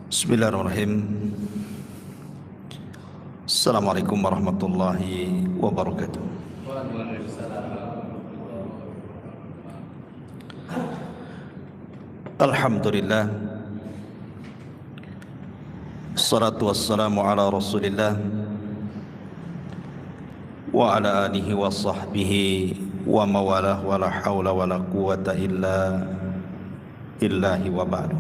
Bismillahirrahmanirrahim. Assalamualaikum warahmatullahi wabarakatuh. Alhamdulillah, assalatu wassalamu ala rasulillah wa ala alihi wa sahbihi wa mawalah wa la hawla wa la quwata illa billahi wa ba'du.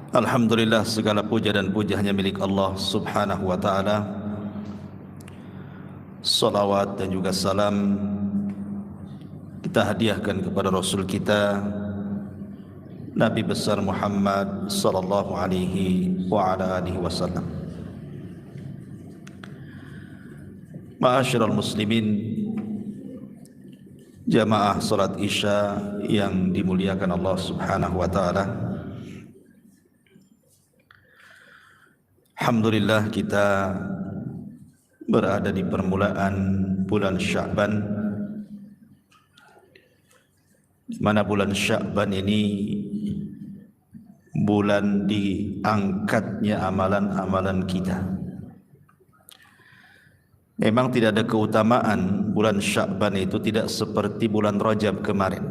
Alhamdulillah, segala puja dan puja hanya milik Allah subhanahu wa ta'ala. Salawat dan juga salam kita hadiahkan kepada Rasul kita Nabi besar Muhammad sallallahu alaihi wa ala alihi wasallam. Ma'asyiral muslimin, jamaah salat Isya yang dimuliakan Allah subhanahu wa ta'ala. Alhamdulillah, kita berada di permulaan bulan Sya'ban, di mana bulan Sya'ban ini bulan diangkatnya amalan-amalan kita. Memang tidak ada keutamaan bulan Sya'ban itu tidak seperti bulan Rajab kemarin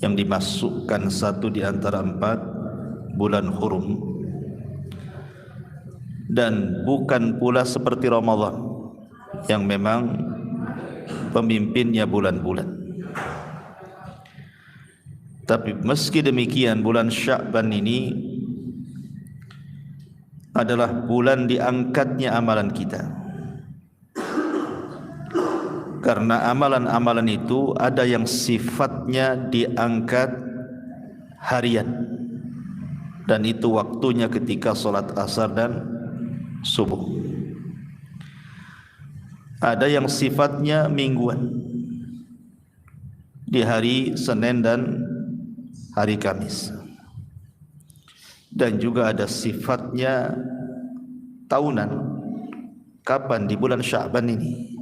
yang dimasukkan satu di antara 4 bulan hurum, dan bukan pula seperti Ramadan yang memang pemimpinnya bulan-bulan. Tapi meski demikian, bulan Sya'ban ini adalah bulan diangkatnya amalan kita. Karena amalan-amalan itu ada yang sifatnya diangkat harian, dan itu waktunya ketika salat asar dan subuh. Ada yang sifatnya mingguan, di hari Senin dan hari Kamis. Dan juga ada sifatnya tahunan. Kapan di bulan Sya'ban ini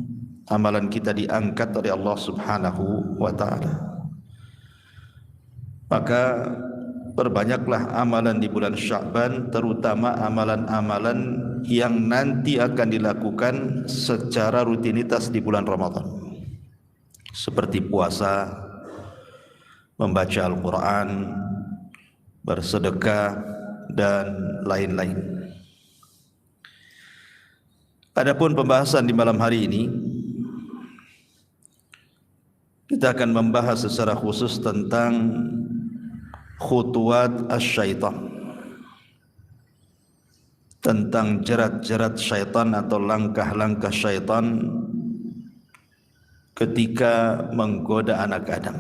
amalan kita diangkat oleh Allah subhanahu wa ta'ala. Maka perbanyaklah amalan di bulan Sya'ban, terutama amalan-amalan yang nanti akan dilakukan secara rutinitas di bulan Ramadan, seperti puasa, membaca Al-Quran, bersedekah, dan lain-lain. Adapun pembahasan di malam hari ini, kita akan membahas secara khusus tentang khutuwat asy-syaitan, tentang jerat-jerat syaitan atau langkah-langkah syaitan ketika menggoda anak Adam.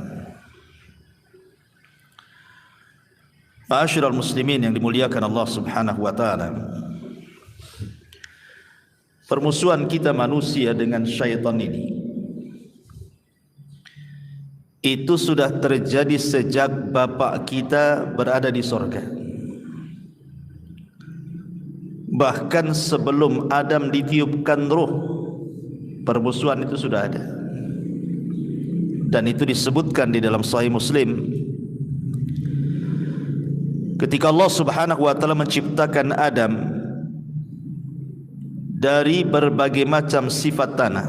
Ma'asyiral muslimin yang dimuliakan Allah subhanahu wa ta'ala, permusuhan kita manusia dengan syaitan ini itu sudah terjadi sejak bapak kita berada di sorga. Bahkan sebelum Adam ditiupkan ruh, permusuhan itu sudah ada. Dan itu disebutkan di dalam Sahih Muslim, ketika Allah subhanahu wa ta'ala menciptakan Adam dari berbagai macam sifat tanah,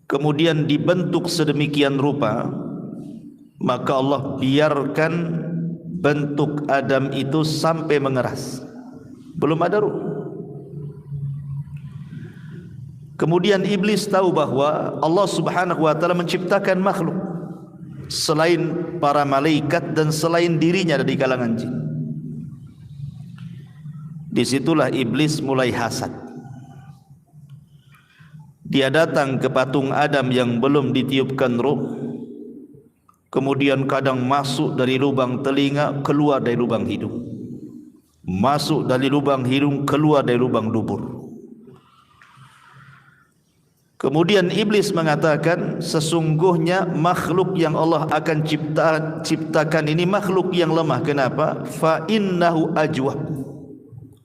kemudian dibentuk sedemikian rupa, maka Allah biarkan bentuk Adam itu sampai mengeras, belum ada ruh. Kemudian iblis tahu bahwa Allah subhanahu wa ta'ala menciptakan makhluk selain para malaikat dan selain dirinya dari kalangan jin. Disitulah iblis mulai hasad. Dia datang ke patung Adam yang belum ditiupkan ruh, kemudian kadang masuk dari lubang telinga, keluar dari lubang hidung, masuk dari lubang hidung, keluar dari lubang dubur. Kemudian iblis mengatakan, sesungguhnya makhluk yang Allah akan ciptakan ini makhluk yang lemah. Kenapa? Fa innahu ajwab,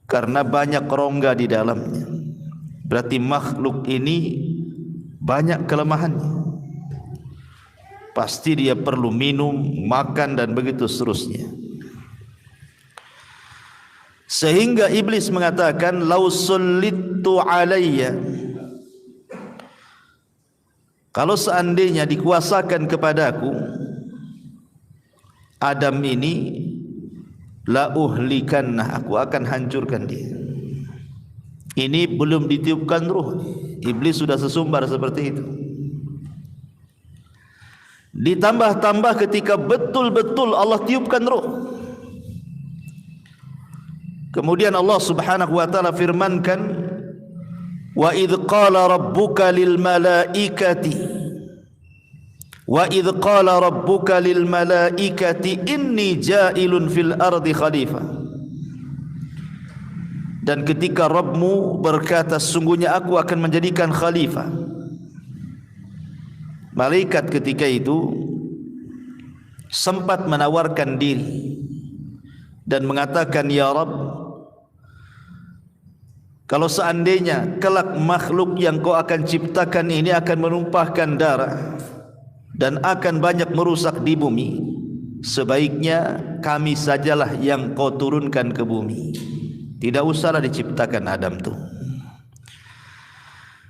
karena banyak rongga di dalamnya. Berarti makhluk ini banyak kelemahannya. pasti dia perlu minum, makan dan begitu seterusnya. Sehingga iblis mengatakan, lau sullittu alayya, kalau seandainya dikuasakan kepadaku Adam ini, la uhlikanna, aku akan hancurkan dia. Ini belum ditiupkan ruh, iblis sudah sesumbar seperti itu. Ditambah-tambah ketika betul-betul Allah tiupkan ruh, kemudian Allah Subhanahu wa taala firmankan, wa idz qala rabbuka lil malaikati inni ja'ilun fil ardi khalifah. Dan ketika Rabbmu berkata, sungguhnya aku akan menjadikan khalifah. Malaikat ketika itu sempat menawarkan diri dan mengatakan, ya Rabb, kalau seandainya kelak makhluk yang kau akan ciptakan ini akan menumpahkan darah dan akan banyak merusak di bumi, sebaiknya kami sajalah yang kau turunkan ke bumi. Tidak usahlah diciptakan Adam itu.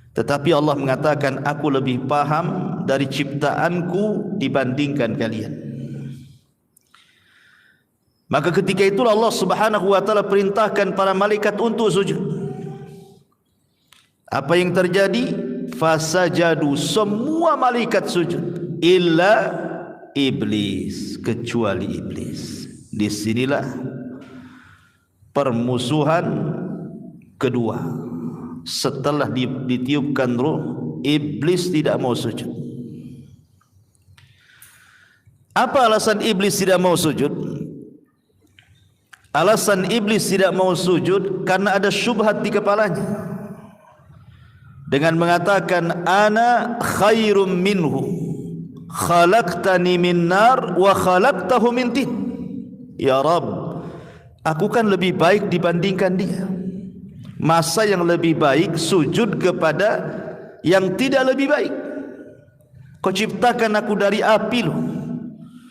Tetapi Allah mengatakan, aku lebih paham dari ciptaanku dibandingkan kalian. Maka ketika itulah Allah Subhanahu wa taala perintahkan para malaikat untuk sujud. Apa yang terjadi? Fasajadu, semua malaikat sujud, illa iblis, kecuali iblis. Disinilah permusuhan kedua. Setelah ditiupkan ruh, iblis tidak mau sujud. Apa alasan iblis tidak mau sujud? Alasan iblis tidak mau sujud karena ada syubhat di kepalanya, dengan mengatakan, ana khairum minhu khalaqtani min nar wa khalaqtahu min tin. Ya Rabb, aku kan lebih baik dibandingkan dia. Masa yang lebih baik sujud kepada yang tidak lebih baik? Kau ciptakan aku dari api loh,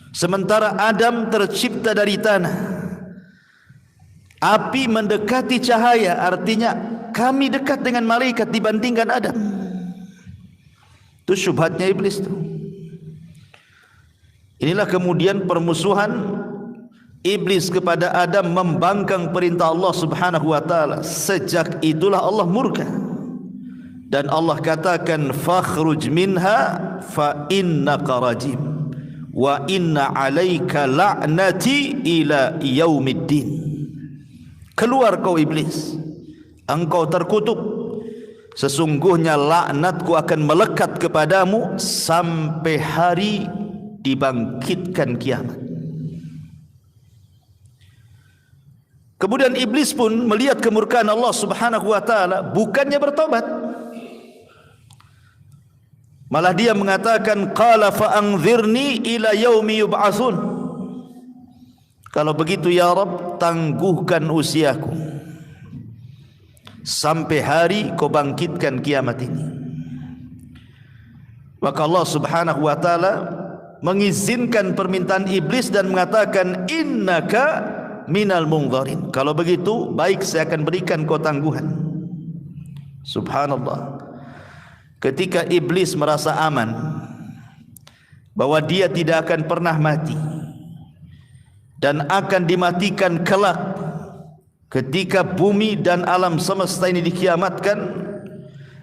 sementara Adam tercipta dari tanah. Api mendekati cahaya, artinya kami dekat dengan malaikat dibandingkan Adam. Itu syubhatnya iblis itu. Inilah kemudian permusuhan iblis kepada Adam membangkang perintah Allah Subhanahu wa taala. Sejak itulah Allah murka. Dan Allah katakan, fakhruj minha fa innaka rajim wa inna 'alaika la'nati ila yaumiddin. Keluar kau iblis, engkau terkutuk, sesungguhnya laknatku akan melekat kepadamu sampai hari dibangkitkan kiamat. Kemudian iblis pun melihat kemurkaan Allah Subhanahu wa taala, bukannya bertobat, malah dia mengatakan, qala fa anzirni ila yaumi yub'atsun. Kalau begitu ya Rabb, tangguhkan usiaku sampai hari kau bangkitkan kiamat ini. Maka Allah Subhanahu wa taala mengizinkan permintaan iblis dan mengatakan, innaka minal mungdharin. Kalau begitu baik, saya akan berikan kau tangguhan. Subhanallah. Ketika iblis merasa aman bahwa dia tidak akan pernah mati dan akan dimatikan kelak ketika bumi dan alam semesta ini dikiamatkan,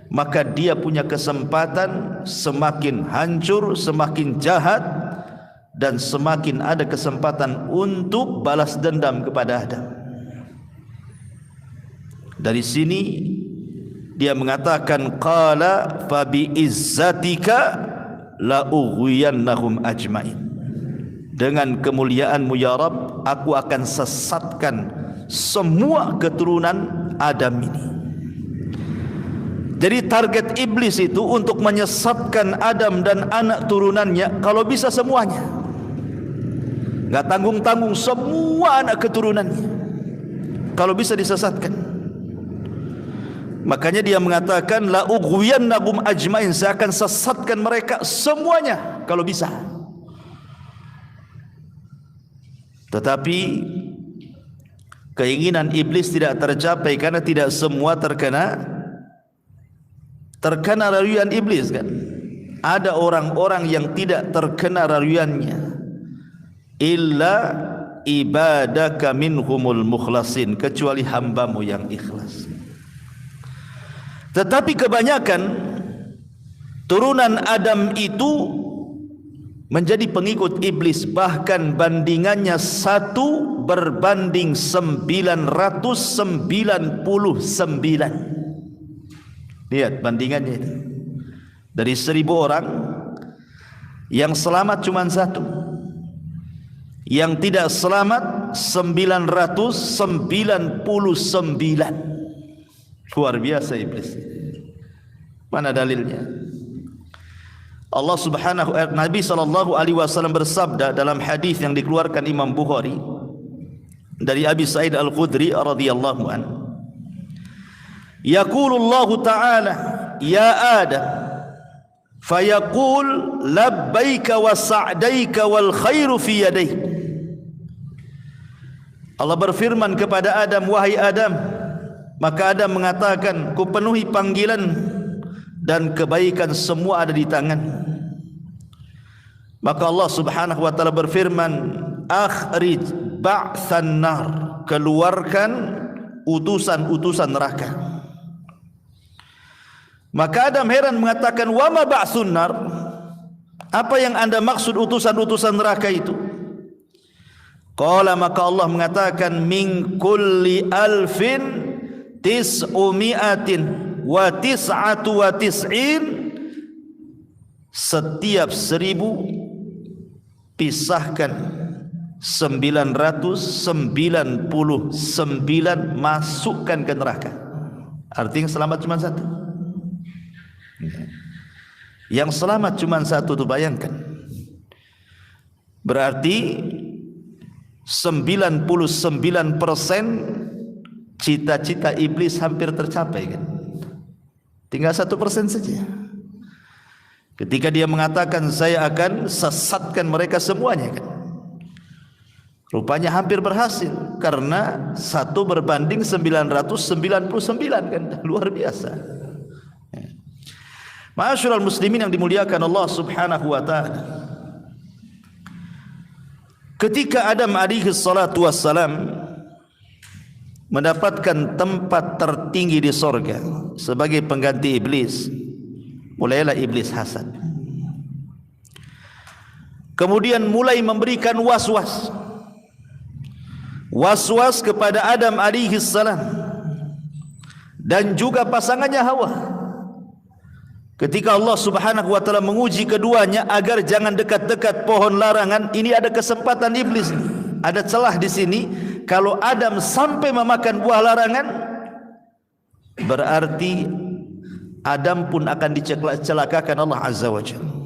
maka dia punya kesempatan semakin hancur, semakin jahat, dan semakin ada kesempatan untuk balas dendam kepada Adam. Dari sini dia mengatakan, qala fa bi izzatika la ughwiyannahum ajmain. Dengan kemuliaanmu ya Rabb, aku akan sesatkan semua keturunan Adam ini. Jadi target iblis itu untuk menyesatkan Adam dan anak turunannya, kalau bisa semuanya, enggak tanggung-tanggung, semua anak keturunannya kalau bisa disesatkan. Makanya dia mengatakan, la ughwiyannahum ajmain, saya akan sesatkan mereka semuanya kalau bisa. Tetapi keinginan iblis tidak tercapai karena tidak semua terkena rayuan iblis kan. Ada orang-orang yang tidak terkena rayuannya. Illa ibadaka minhumul mukhlasin, kecuali hambamu yang ikhlas. Tetapi kebanyakan turunan Adam itu menjadi pengikut iblis, bahkan bandingannya 1 berbanding 999. Lihat bandingannya itu. Dari 1000 orang, yang selamat cuma 1, yang tidak selamat 999. Luar biasa iblis. Mana dalilnya? Allah Subhanahu Nabi SAW bersabda dalam hadis yang dikeluarkan Imam Bukhari dari Abi Sa'id Al-Khudri radhiyallahu anhu. Yaqulullahu ta'ala ya Adam fayaqul labbaika wa sa'daika wal khairu fi yadayk. Allah berfirman kepada Adam, wahai Adam, maka Adam mengatakan, ku penuhi panggilan dan kebaikan semua ada di tangan. Maka Allah Subhanahu wa taala berfirman, akhrij ba'than nar, keluarkan utusan-utusan neraka. Maka Adam heran mengatakan, wa ma ba'tsun nar, apa yang Anda maksud utusan-utusan neraka itu? Qala, maka Allah mengatakan, min kulli alfin tis'umi'atin wa tis'atu wa tis'in, setiap 1000 pisahkan 999, masukkan ke neraka. Artinya selamat cuma 1. Yang selamat cuma 1 tu bayangkan. Berarti 99% cita-cita iblis hampir tercapai kan. Tinggal 1% saja. Ketika dia mengatakan saya akan sesatkan mereka semuanya kan. Rupanya hampir berhasil karena 1 berbanding 999 kan. Luar biasa. Ma'asyiral muslimin yang dimuliakan Allah Subhanahu wa taala. Ketika Adam alaihi salatu wassalam mendapatkan tempat tertinggi di sorga sebagai pengganti iblis, mulailah iblis hasad. Kemudian mulai memberikan was-was kepada Adam alaihi salam dan juga pasangannya Hawa. Ketika Allah Subhanahu wa taala menguji keduanya agar jangan dekat-dekat pohon larangan, ini ada kesempatan iblis, ada celah di sini. Kalau Adam sampai memakan buah larangan, berarti Adam pun akan dicelakakan Allah Azza wa Jalla.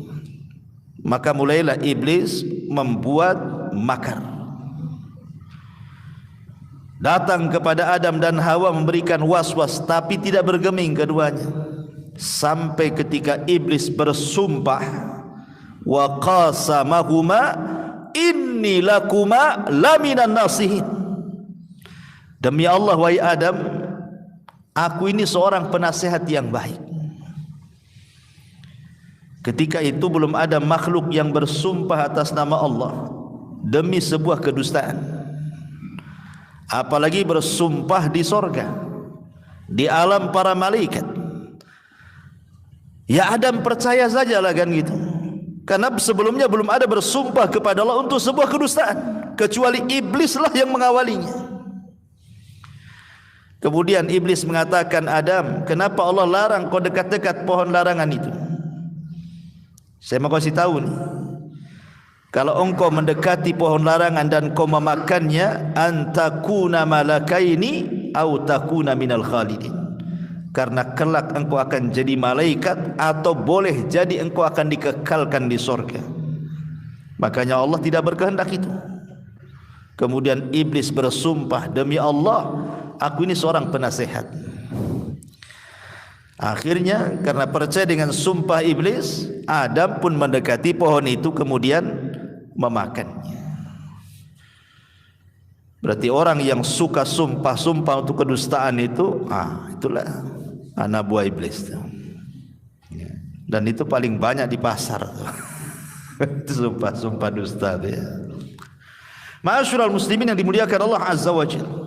Maka mulailah iblis membuat makar, datang kepada Adam dan Hawa memberikan was-was, tapi tidak bergeming keduanya. Sampai ketika iblis bersumpah, wa qasamahuma inni lakuma laminan nasihin, demi Allah wahai Adam, aku ini seorang penasehat yang baik. Ketika itu belum ada makhluk yang bersumpah atas nama Allah demi sebuah kedustaan, apalagi bersumpah di sorga, di alam para malaikat. Ya Adam percaya sajalah kan gitu. Karena sebelumnya belum ada bersumpah kepada Allah untuk sebuah kedustaan, kecuali iblislah yang mengawalinya. Kemudian iblis mengatakan, Adam, kenapa Allah larang kau dekat-dekat pohon larangan itu? Saya mau kasih tahu nih, kalau engkau mendekati pohon larangan dan kau memakannya, antakuna malakaini au takuna minal khalidin, karena kelak engkau akan jadi malaikat atau boleh jadi engkau akan dikekalkan di surga. Makanya Allah tidak berkehendak itu. Kemudian iblis bersumpah, demi Allah, aku ini seorang penasehat. Akhirnya karena percaya dengan sumpah iblis, Adam pun mendekati pohon itu kemudian memakannya. Berarti orang yang suka sumpah-sumpah untuk kedustaan itu, itulah anak buah iblis. Dan itu paling banyak di pasar. Itu sumpah-sumpah dusta itu ya. Ma'asyiral muslimin yang dimuliakan Allah Azza wa Jalla.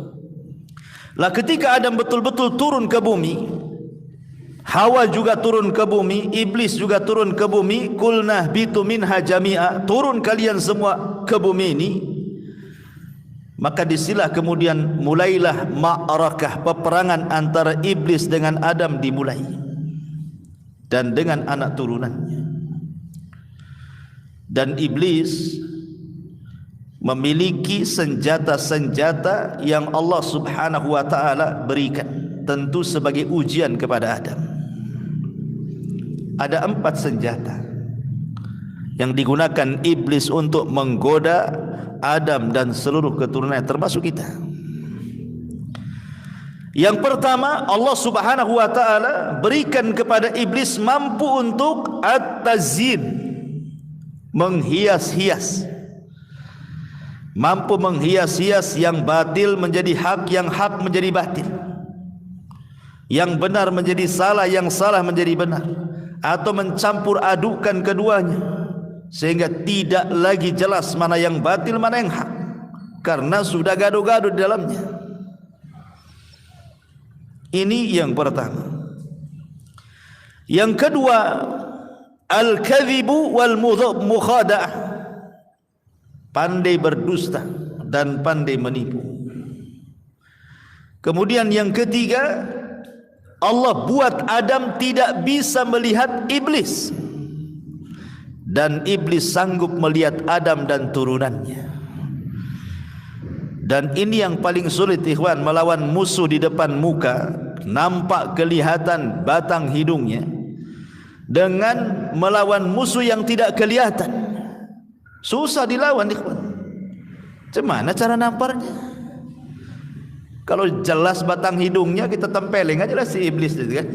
Lah ketika Adam betul-betul turun ke bumi, Hawa juga turun ke bumi, iblis juga turun ke bumi, qulna bitu minha jami'a, turun kalian semua ke bumi ini. Maka disilah kemudian mulailah ma'arakah, peperangan antara iblis dengan Adam dimulai, dan dengan anak turunannya. Dan iblis memiliki senjata-senjata yang Allah Subhanahu wa ta'ala berikan, tentu sebagai ujian kepada Adam. Ada 4 senjata yang digunakan iblis untuk menggoda Adam dan seluruh keturunannya, termasuk kita. Yang pertama, Allah Subhanahu wa ta'ala berikan kepada iblis mampu untuk at-tazyin, menghias-hias. Mampu menghias-hias yang batil menjadi hak, yang hak menjadi batil, yang benar menjadi salah, yang salah menjadi benar, atau mencampur adukan keduanya sehingga tidak lagi jelas mana yang batil mana yang hak, karena sudah gaduh-gaduh di dalamnya. Ini yang pertama. Yang kedua, al-kadhibu wal mukhada'ah, pandai berdusta dan pandai menipu. Kemudian yang ketiga, Allah buat Adam tidak bisa melihat iblis, dan iblis sanggup melihat Adam dan turunannya. Dan ini yang paling sulit ikhwan, melawan musuh di depan muka, nampak kelihatan batang hidungnya, dengan melawan musuh yang tidak kelihatan. Susah dilawan ikhwan. Macam mana cara namparnya? Kalau jelas batang hidungnya kita tempelin aja lah si iblis itu kan.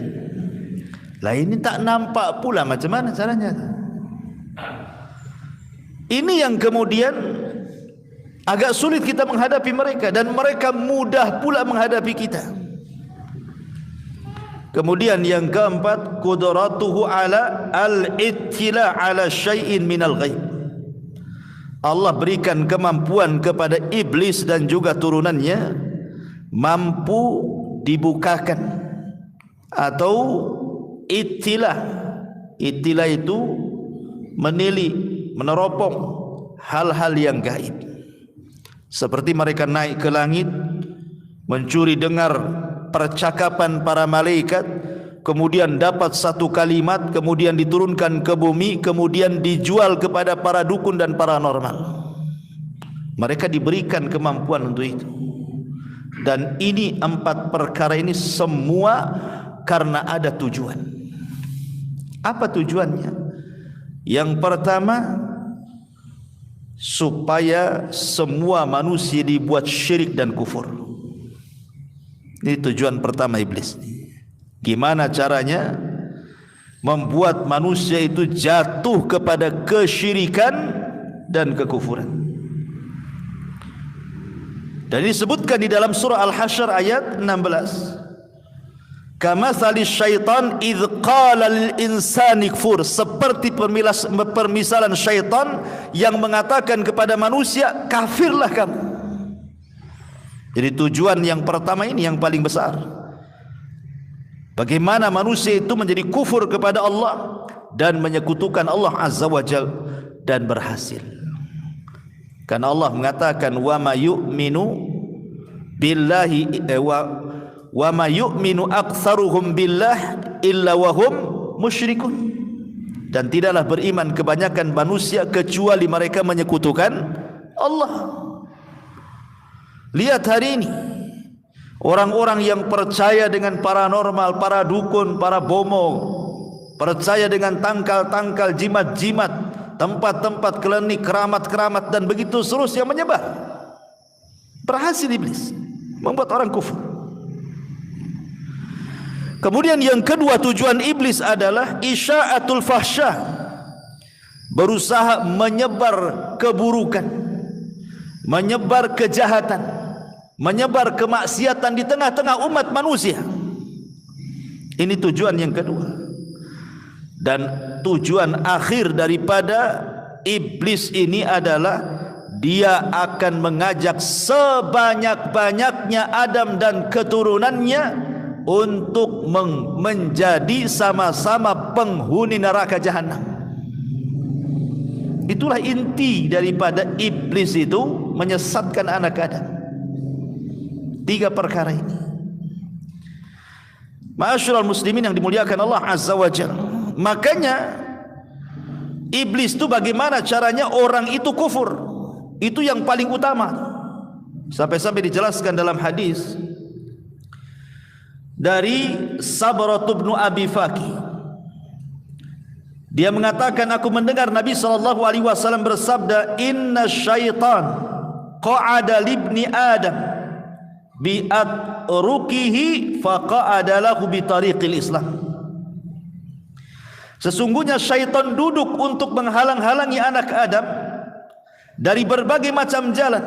Lah ini tak nampak pula, macam mana caranya? Ini yang kemudian agak sulit kita menghadapi mereka, dan mereka mudah pula menghadapi kita. Kemudian yang keempat, qudratuhu ala al-ittila ala syai'in minal ghaib. Allah berikan kemampuan kepada iblis dan juga turunannya, mampu dibukakan atau ittilah. Ittilah itu menili, meneropong hal-hal yang gaib. Seperti mereka naik ke langit, mencuri dengar percakapan para malaikat, kemudian dapat satu kalimat, kemudian diturunkan ke bumi, kemudian dijual kepada para dukun dan paranormal. Mereka diberikan kemampuan untuk itu. Dan ini 4 perkara ini semua karena ada tujuan. Apa tujuannya? Yang pertama, supaya semua manusia dibuat syirik dan kufur. Ini tujuan pertama iblis. Gimana caranya membuat manusia itu jatuh kepada kesyirikan dan kekufuran. Dan disebutkan di dalam surah Al-Hasyr ayat 16. Kamatsali syaitan idz qala lil insani kfur, seperti permisalan syaitan yang mengatakan kepada manusia, kafirlah kamu. Jadi tujuan yang pertama ini yang paling besar. Bagaimana manusia itu menjadi kufur kepada Allah dan menyekutukan Allah Azza wa Jalla, dan berhasil. Karena Allah mengatakan wa ma yu'minu billahi wa ma yu'minu aktsaruhum billah illa wa hum musyrikun. Dan tidaklah beriman kebanyakan manusia kecuali mereka menyekutukan Allah. Lihat hari ini orang-orang yang percaya dengan paranormal, para dukun, para bomo, percaya dengan tangkal-tangkal, jimat-jimat, tempat-tempat klinik, keramat-keramat, dan begitu seterusnya menyebar. Berhasil iblis membuat orang kufur. Kemudian yang kedua, tujuan iblis adalah isya'atul fahsyah, berusaha menyebar keburukan, menyebar kejahatan. menyebar kemaksiatan di tengah-tengah umat manusia. Ini tujuan yang kedua. Dan tujuan akhir daripada iblis ini adalah dia akan mengajak sebanyak-banyaknya Adam dan keturunannya untuk menjadi sama-sama penghuni neraka jahanam. Itulah inti daripada iblis itu menyesatkan anak Adam. 3 perkara ini. Ma'asyiral muslimin yang dimuliakan Allah Azza wa Jalla. Makanya iblis itu bagaimana caranya orang itu kufur. Itu yang paling utama. Sampai-sampai dijelaskan dalam hadis dari Sabrah bin Abi Faki. Dia mengatakan, aku mendengar Nabi SAW bersabda, inna syaitan qa'ada libni Adam bi'atrukihi faqa'ada lahu bitariqil Islam. Sesungguhnya syaitan duduk untuk menghalang-halangi anak Adam dari berbagai macam jalan.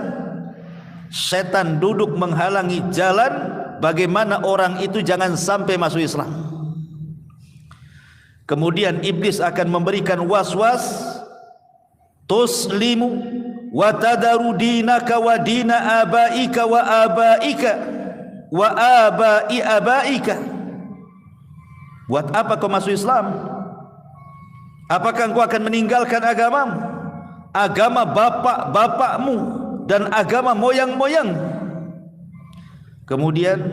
Setan duduk menghalangi jalan bagaimana orang itu jangan sampai masuk Islam. Kemudian iblis akan memberikan was-was, tuslimu wa tadaru dinaka wa dina abaika wa abaika wa abai abaika. Buat apa kau masuk Islam? Apakah engkau akan meninggalkan agamamu, agama bapak-bapakmu dan agama moyang-moyang? Kemudian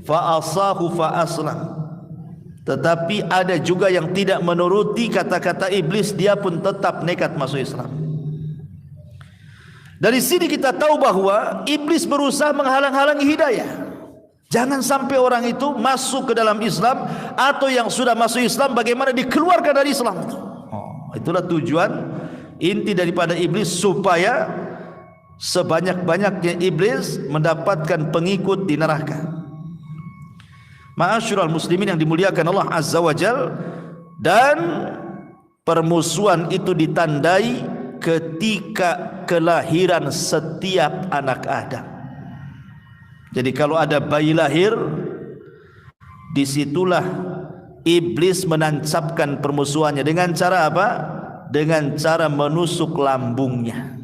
fa'asahu fa'aslam. Tetapi ada juga yang tidak menuruti kata-kata iblis, dia pun tetap nekat masuk Islam. Dari sini kita tahu bahwa iblis berusaha menghalang-halangi hidayah. Jangan sampai orang itu masuk ke dalam Islam, atau yang sudah masuk Islam bagaimana dikeluarkan dari Islam. Itulah tujuan inti daripada iblis, supaya sebanyak-banyaknya iblis mendapatkan pengikut di neraka. Ma'asyiral muslimin yang dimuliakan Allah Azza wa Jal. Dan permusuhan itu ditandai ketika kelahiran setiap anak Adam. Jadi kalau ada bayi lahir, disitulah iblis menancapkan permusuhannya. Dengan cara apa? Dengan cara menusuk lambungnya.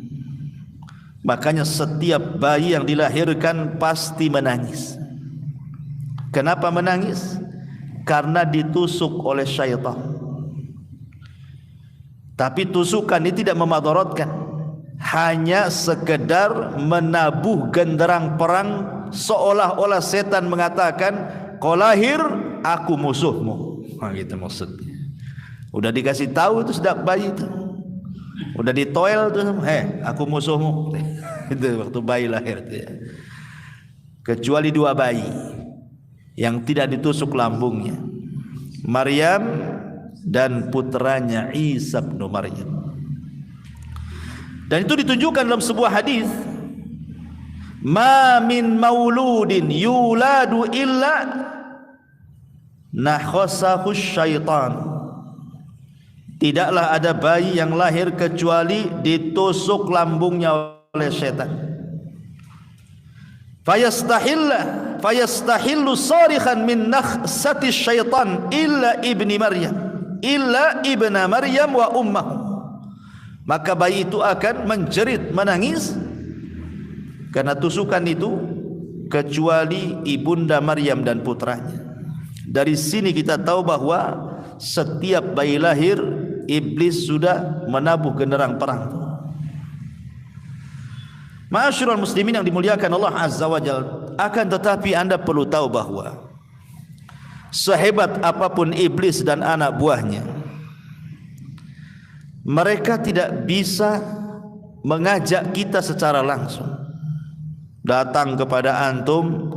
Makanya setiap bayi yang dilahirkan pasti menangis. Kenapa menangis? Karena ditusuk oleh syaitan. Tapi tusukan ini tidak memadaratkan, hanya sekedar menabuh genderang perang, seolah-olah setan mengatakan, kau lahir, aku musuhmu. Gitu maksudnya. Udah dikasih tahu itu sejak bayi itu. Udah ditoel tuh, aku musuhmu. Itu waktu bayi lahir itu ya. Kecuali 2 bayi yang tidak ditusuk lambungnya, Maryam dan putranya Isa bin Maryam. Dan itu ditunjukkan dalam sebuah hadis, ma min mauludin yuladu illa nakhasahu syaitan. Tidaklah ada bayi yang lahir kecuali ditusuk lambungnya oleh setan. Fayastahillu sarikhan min nakhsati syaitan illa ibni Maryam, illa ibna Maryam wa ummahu. Maka bayi itu akan menjerit, menangis karena tusukan itu, kecuali ibunda Maryam dan putranya. Dari sini kita tahu bahwa setiap bayi lahir iblis sudah menabuh genderang perang. Ma'asyiral muslimin yang dimuliakan Allah Azza wa Jalla. Akan tetapi Anda perlu tahu bahwa sehebat apapun iblis dan anak buahnya, mereka tidak bisa mengajak kita secara langsung. Datang kepada antum,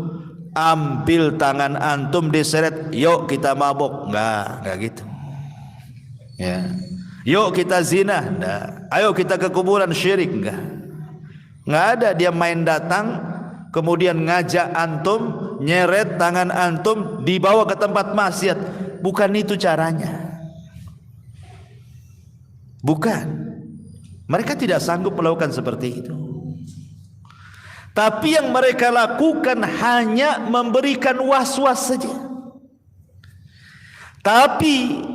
ambil tangan antum, diseret, yuk kita mabok. Enggak gitu. Ya. Yuk kita zina. Enggak. Ayo kita ke kuburan syirik. Enggak ada. Dia main datang, kemudian ngajak antum, nyeret tangan antum, dibawa ke tempat maksiat. Bukan itu caranya. Bukan. Mereka tidak sanggup melakukan seperti itu. Tapi yang mereka lakukan hanya memberikan was-was saja. Tapi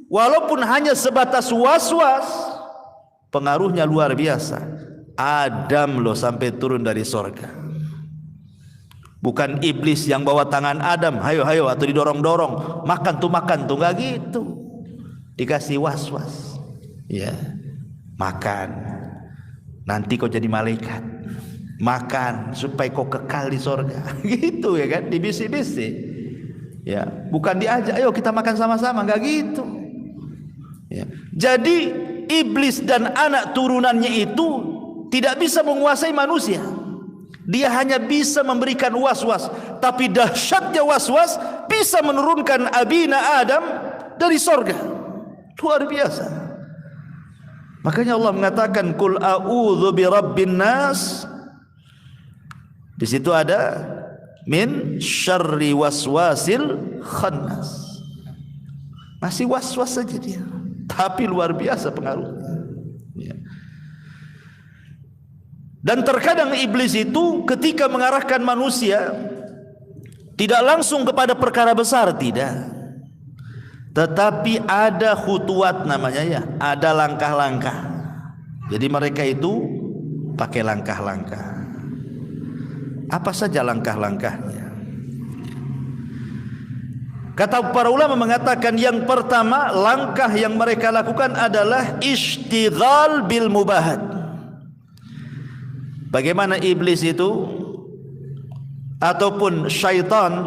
walaupun hanya sebatas was-was, pengaruhnya luar biasa. Adam loh sampai turun dari sorga. Bukan iblis yang bawa tangan Adam, hayo hayo, atau didorong-dorong, makan tuh nggak gitu. Dikasih was-was, ya, makan, nanti kau jadi malaikat, makan supaya kau kekal di sorga, gitu ya kan, dibisi-bisi, ya, bukan diajak, ayo kita makan sama-sama, nggak gitu. Ya. Jadi iblis dan anak turunannya itu tidak bisa menguasai manusia. Dia hanya bisa memberikan was-was, tapi dahsyatnya was-was bisa menurunkan abina Adam dari sorga. Luar biasa. Makanya Allah mengatakan qul a'udzu birabbin nas. Di situ ada min syarri waswasil khannas. Masih was-was saja dia, tapi luar biasa pengaruhnya. Ya. Dan terkadang iblis itu ketika mengarahkan manusia tidak langsung kepada perkara besar, tidak, tetapi ada khutuwat namanya, ya, ada langkah-langkah. Jadi mereka itu pakai langkah-langkah. Apa saja langkah-langkahnya? Kata para ulama mengatakan yang pertama, langkah yang mereka lakukan adalah ishtighal bil mubahat. Bagaimana iblis itu ataupun syaitan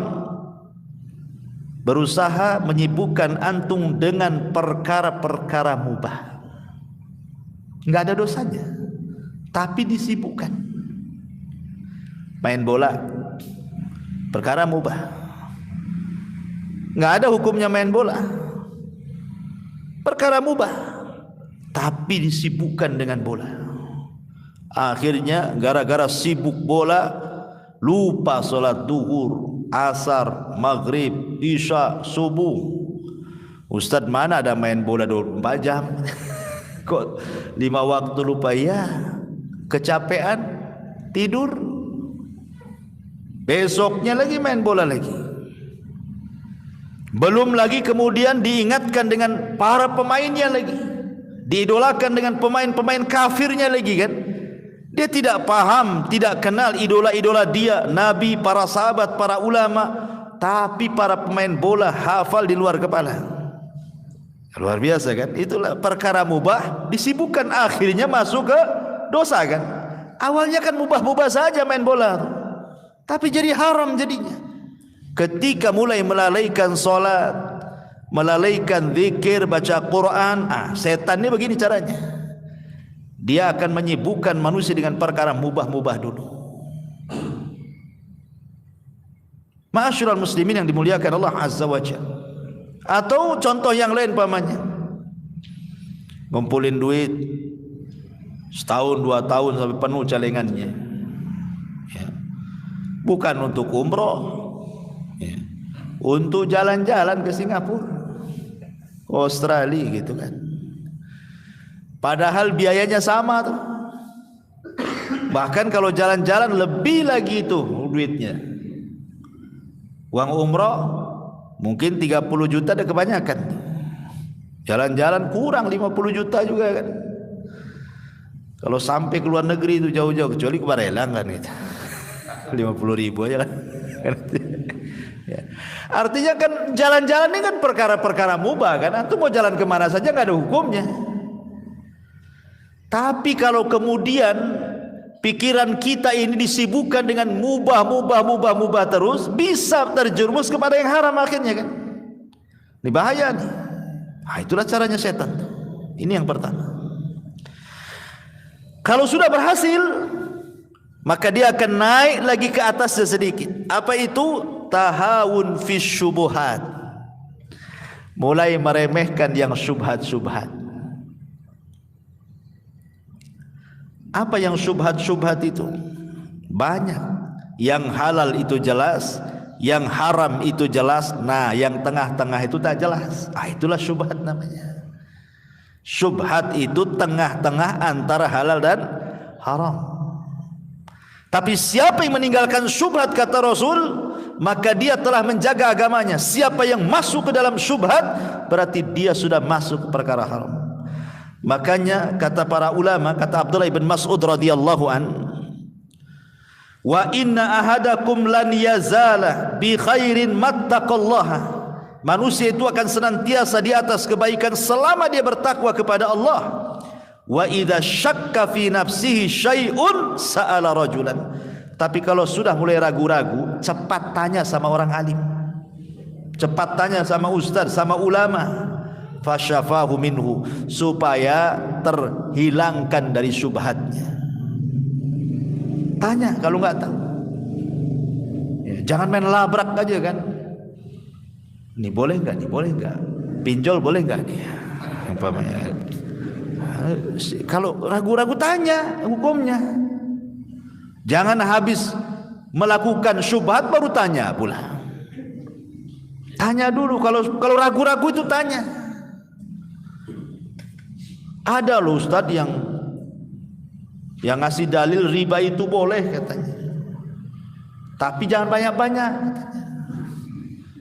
berusaha menyibukkan antum dengan perkara-perkara mubah. Enggak ada dosanya, tapi disibukkan. Main bola, perkara mubah. Enggak ada hukumnya main bola, perkara mubah, tapi disibukkan dengan bola. Akhirnya gara-gara sibuk bola lupa sholat duhur, asar, maghrib, isya, subuh. Ustadz, mana ada main bola 24 jam? Kok 5 waktu lupa? Ya, kecapean, tidur, besoknya lagi main bola lagi. Belum lagi kemudian diingatkan dengan para pemainnya lagi, diidolakan dengan pemain-pemain kafirnya lagi kan. Dia tidak paham, tidak kenal idola-idola dia, nabi, para sahabat, para ulama, tapi para pemain bola hafal di luar kepala. Luar biasa kan? Itulah perkara mubah disibukkan, akhirnya masuk ke dosa kan. Awalnya kan mubah-mubah saja main bola, tapi jadi haram jadinya. Ketika mulai melalaikan solat, melalaikan zikir, baca Quran, setan ini begini caranya. Dia akan menyibukkan manusia dengan perkara mubah-mubah dulu. Ma'asyiral muslimin yang dimuliakan Allah Azza wa Jalla. Atau contoh yang lain pamannya, ngumpulin duit setahun 2 tahun sampai penuh celengannya, ya. Bukan untuk umroh, ya, untuk jalan-jalan ke Singapura, ke Australia gitu kan. Padahal biayanya sama tuh. Bahkan kalau jalan-jalan lebih lagi itu duitnya. Uang umroh mungkin 30 juta ada kebanyakan. Jalan-jalan kurang 50 juta juga kan. Kalau sampai ke luar negeri itu jauh-jauh, kecuali ke Barelang kan gitu. 50.000 aja kan. Ya. Artinya kan jalan-jalan ini kan perkara-perkara mubah kan. Antum mau jalan kemana saja nggak ada hukumnya. Tapi kalau kemudian pikiran kita ini disibukkan dengan mubah terus, bisa terjerumus kepada yang haram akhirnya kan. Ini bahaya nih. Itulah caranya setan. Ini yang pertama. Kalau sudah berhasil, maka dia akan naik lagi ke atasnya sedikit. Apa itu? Tahawun fis syubuhat. Mulai meremehkan yang syubhat-syubhat. Apa yang syubhat-syubhat itu? Banyak. Yang halal itu jelas, yang haram itu jelas. Nah, yang tengah-tengah itu tak jelas. Itulah syubhat namanya. Syubhat itu tengah-tengah antara halal dan haram. Tapi siapa yang meninggalkan syubhat, kata Rasul, maka dia telah menjaga agamanya. Siapa yang masuk ke dalam syubhat, berarti dia sudah masuk ke perkara haram. Makanya kata para ulama, kata Abdullah bin Mas'ud radhiyallahu an, wa inna ahadakum lan yazala bi khairin mattaqallaha. Manusia itu akan senantiasa di atas kebaikan selama dia bertakwa kepada Allah. Wa idza syakka fi nafsihi syai'un sa'ala rajulan. Tapi kalau sudah mulai ragu-ragu, cepat tanya sama orang alim, cepat tanya sama ustaz, sama ulama, fasyafahu minhu, supaya terhilangkan dari syubhatnya. Tanya kalau enggak tahu ya, jangan main labrak aja kan. Ini boleh enggak, ini boleh enggak, pinjol boleh enggak nih, umpamanya. Kalau ragu-ragu tanya hukumnya. Jangan habis melakukan syubhat baru tanya pula. Tanya dulu, kalau ragu-ragu itu tanya. Ada loh ustaz yang ngasih dalil riba itu boleh katanya. Tapi jangan banyak-banyak.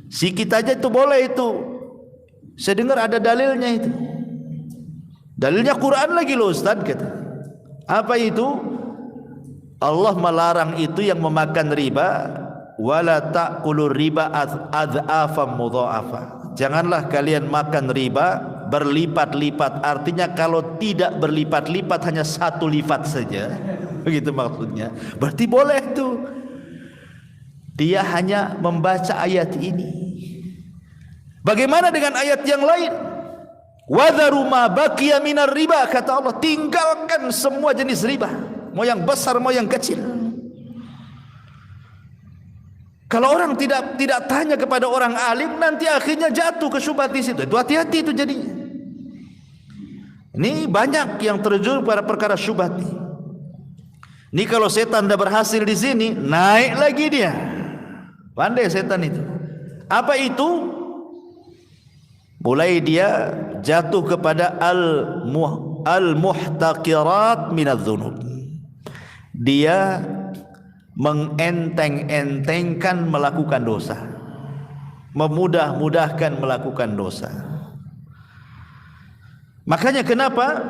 Sikit aja itu boleh itu. Saya dengar ada dalilnya itu. Dalilnya Quran lagi loh ustaz kata. Apa itu? Allah melarang itu yang memakan riba, wala ta'kulur riba adhafam mudha'afa. Janganlah kalian makan riba berlipat-lipat. Artinya kalau tidak berlipat-lipat hanya satu lipat saja. Begitu maksudnya. Berarti boleh tuh. Dia hanya membaca ayat ini. Bagaimana dengan ayat yang lain? Wadharu ma baqiya minar riba, kata Allah, tinggalkan semua jenis riba, mau yang besar mau yang kecil. Kalau orang tidak tanya kepada orang alim, nanti akhirnya jatuh ke syubhat di situ. Itu hati-hati itu jadinya. Ini banyak yang terjun pada perkara syubhat ini. Ini kalau setan dah berhasil di sini, naik lagi dia. Pandai setan itu. Apa itu? Mulai dia jatuh kepada al-muhtaqirat minadz-dzunub. Dia mengenteng-entengkan melakukan dosa, memudah-mudahkan melakukan dosa. Makanya kenapa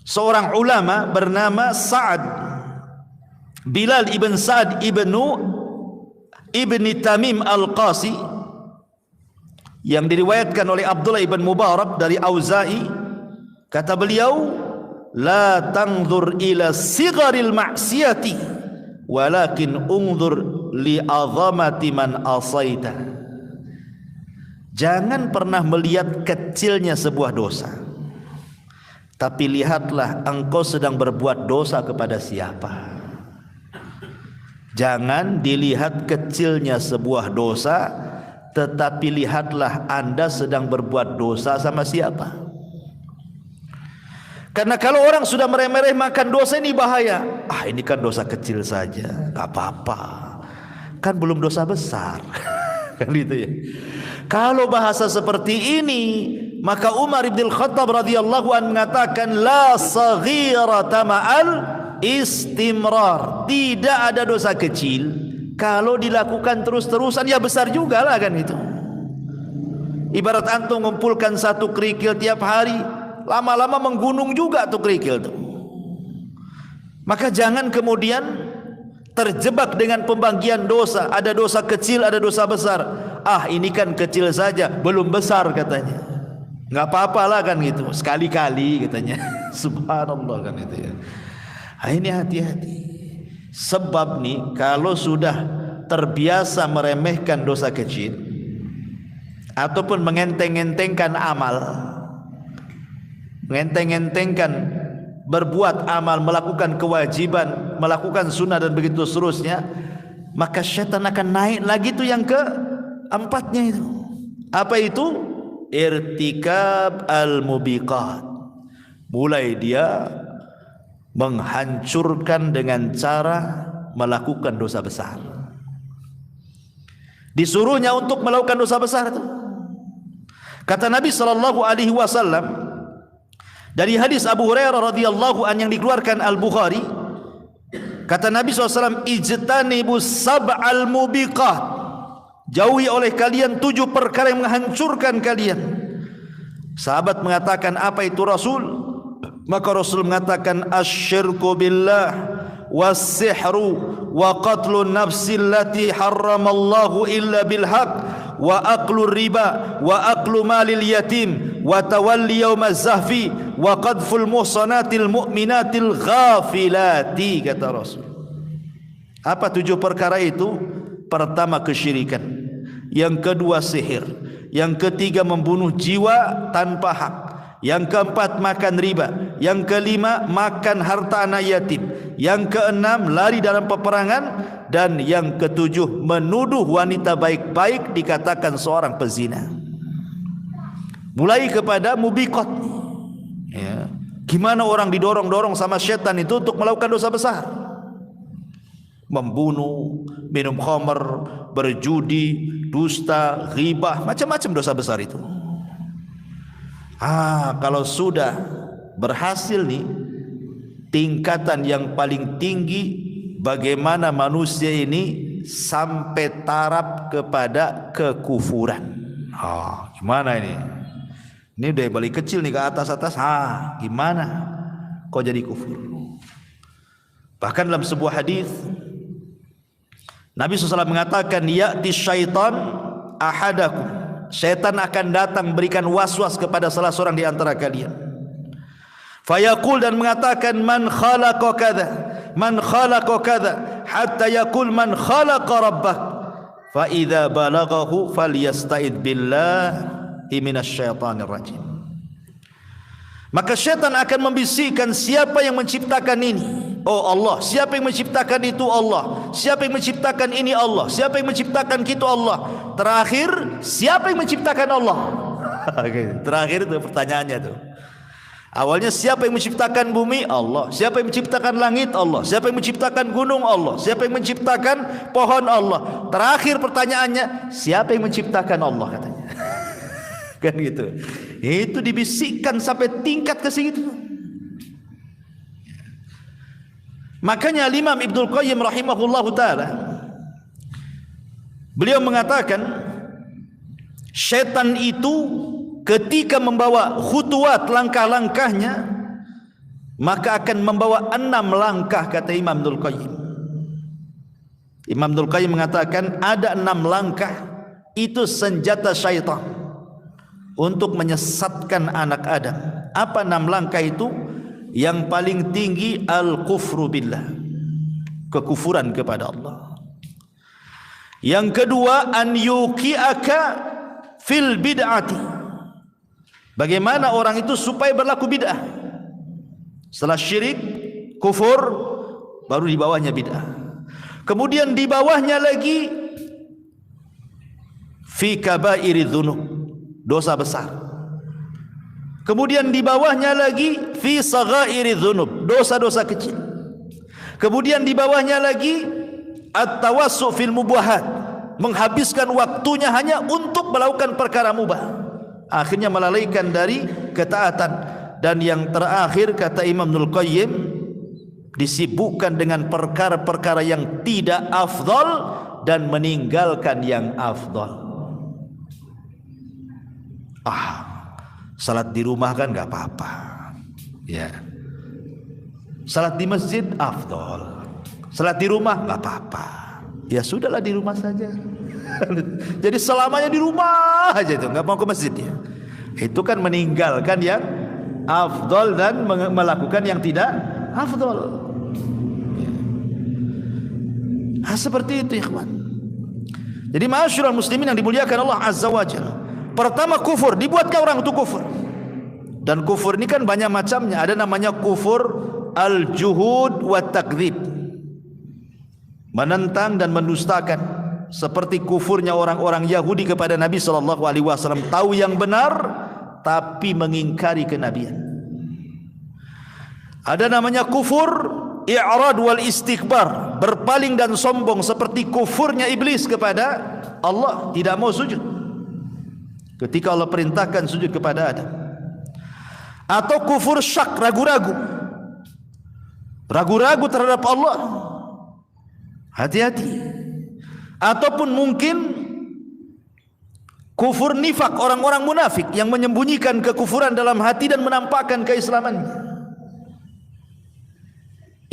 seorang ulama bernama Sa'ad Bilal ibn Sa'ad ibni Tamim al-Qasi, yang diriwayatkan oleh Abdullah ibn Mubarak dari Auza'i, kata beliau, la tanzur ila sigharil ma'siyati walakin unzur li azamati man asaita. Jangan pernah melihat kecilnya sebuah dosa, tapi lihatlah engkau sedang berbuat dosa kepada siapa. Jangan dilihat kecilnya sebuah dosa, tetapi lihatlah Anda sedang berbuat dosa sama siapa. Karena kalau orang sudah meremeh-remehkan dosa ini bahaya. Ini kan dosa kecil saja, gak apa-apa, kan belum dosa besar. Kan gitu ya. Kalau bahasa seperti ini, maka Umar bin Khattab radhiyallahu anhu mengatakan, la saghirata ma'al istimrar. Tidak ada dosa kecil kalau dilakukan terus-terusan, ya besar juga lah kan itu. Ibarat antum mengumpulkan satu kerikil tiap hari, lama-lama menggunung juga tuh kerikil tuh. Maka jangan kemudian terjebak dengan pembagian dosa. Ada dosa kecil, ada dosa besar. Ini kan kecil saja, belum besar katanya. Nggak apa-apalah kan gitu, sekali-kali katanya. Subhanallah kan itu ya. Ini hati-hati. Sebab nih, kalau sudah terbiasa meremehkan dosa kecil ataupun mengenteng-entengkan amal, mengenteng-entengkan berbuat amal, melakukan kewajiban, melakukan sunnah dan begitu seterusnya, maka syaitan akan naik lagi tuh yang keempatnya itu. Apa itu? Irtikab al-mubiqat. Mulai dia menghancurkan dengan cara melakukan dosa besar. Disuruhnya untuk melakukan dosa besar itu. Kata Nabi sallallahu alaihi wasallam dari hadis Abu Hurairah radhiyallahu an yang dikeluarkan Al-Bukhari, Kata Nabi SAW, ijtanibus sab'al mubiqat, jauhi oleh kalian 7 perkara yang menghancurkan kalian. Sahabat mengatakan, apa itu Rasul? Maka Rasul mengatakan, asyirku billah, was-sihru, wa qatlun nafsi allati harramallahu illa bilhaq, wa aklu riba, wa aklu malil yatim, wa tawalli yawmaz zahfi, wa qadful muhsanatil mu'minatil ghafilati, kata Rasul. Apa 7 perkara itu? Pertama, kesyirikan. Yang kedua, sihir. Yang ketiga, membunuh jiwa tanpa hak. Yang keempat, makan riba. Yang kelima, makan harta anak yatim. Yang keenam, lari dalam peperangan. Dan yang ketujuh, menuduh wanita baik-baik dikatakan seorang pezina. Mulai kepada mubiqat, ya. Gimana orang didorong-dorong sama syaitan itu untuk melakukan dosa besar? Membunuh, minum khamr, berjudi, dusta, ghibah, macam-macam dosa besar itu. Kalau sudah berhasil nih, tingkatan yang paling tinggi, bagaimana manusia ini sampai taraf kepada kekufuran. Gimana ini? Ini udah balik kecil nih ke atas-atas. Gimana kok jadi kufur? Bahkan dalam sebuah hadis Nabi SAW mengatakan, ya'ti syaitan ahadakum, syaitan akan datang berikan was-was kepada salah seorang di antara kalian. Fayaqul, dan mengatakan, man khalaqa kadza, man khalaqa kadza, hatta yaqul man khalaqa rabbak, fa idza balaghahu falyasta'id billahi minasyaitonir rajim. Maka syaitan akan membisikkan, siapa yang menciptakan ini? Oh Allah. Siapa yang menciptakan itu? Allah. Siapa yang menciptakan ini? Allah. Siapa yang menciptakan kita? Allah. Terakhir, siapa yang menciptakan Allah? Terakhir itu pertanyaannya tuh. Awalnya, siapa yang menciptakan bumi? Allah. Siapa yang menciptakan langit? Allah. Siapa yang menciptakan gunung? Allah. Siapa yang menciptakan pohon? Allah. Terakhir pertanyaannya, siapa yang menciptakan Allah, katanya. Kan gitu. Itu dibisikkan sampai tingkat ke situ. Makanya Imam Ibnul Qayyim rahimahullahu ta'ala, beliau mengatakan, syaitan itu ketika membawa khutuwat, langkah-langkahnya, maka akan membawa 6 langkah, kata Imam Ibnul Qayyim. Imam Ibnul Qayyim mengatakan, ada 6 langkah, itu senjata syaitan untuk menyesatkan anak Adam. Apa 6 langkah itu? Yang paling tinggi, al-kufru billah, kekufuran kepada Allah. Yang kedua, an yuqi'aka fil bid'ati, bagaimana orang itu supaya berlaku bid'ah. Setelah syirik, kufur, baru di bawahnya bid'ah. Kemudian di bawahnya lagi, fi kabairi dzunub, dosa besar. Kemudian di bawahnya lagi, fi saghairi dzunub, dosa-dosa kecil. Kemudian di bawahnya lagi, at-tawassu fil mubahat, menghabiskan waktunya hanya untuk melakukan perkara mubah, akhirnya melalaikan dari ketaatan. Dan yang terakhir, kata Imam Ibnul Qayyim, disibukkan dengan perkara-perkara yang tidak afdal dan meninggalkan yang afdal. Salat di rumah kan gak apa-apa, ya. Salat di masjid afdal, salat di rumah gak apa-apa, ya sudahlah di rumah saja. Jadi selamanya di rumah aja itu, gak mau ke masjid ya. Itu kan meninggalkan yang afdal dan melakukan yang tidak afdal. Seperti itu, ikhwan. Jadi ma'asyiral muslimin yang dimuliakan Allah Azza wa Jalla, pertama kufur, dibuatkan orang untuk kufur. Dan kufur ini kan banyak macamnya. Ada namanya kufur al-juhud wa takdzib, menentang dan mendustakan. Seperti kufurnya orang-orang Yahudi kepada Nabi SAW, tahu yang benar tapi mengingkari kenabian. Ada namanya kufur i'rad wal istikbar, berpaling dan sombong, seperti kufurnya iblis kepada Allah, tidak mau sujud ketika Allah perintahkan sujud kepada Adam. Atau kufur syak, ragu-ragu terhadap Allah, Hati-hati. Ataupun mungkin kufur nifak, orang-orang munafik yang menyembunyikan kekufuran dalam hati dan menampakkan keislamannya.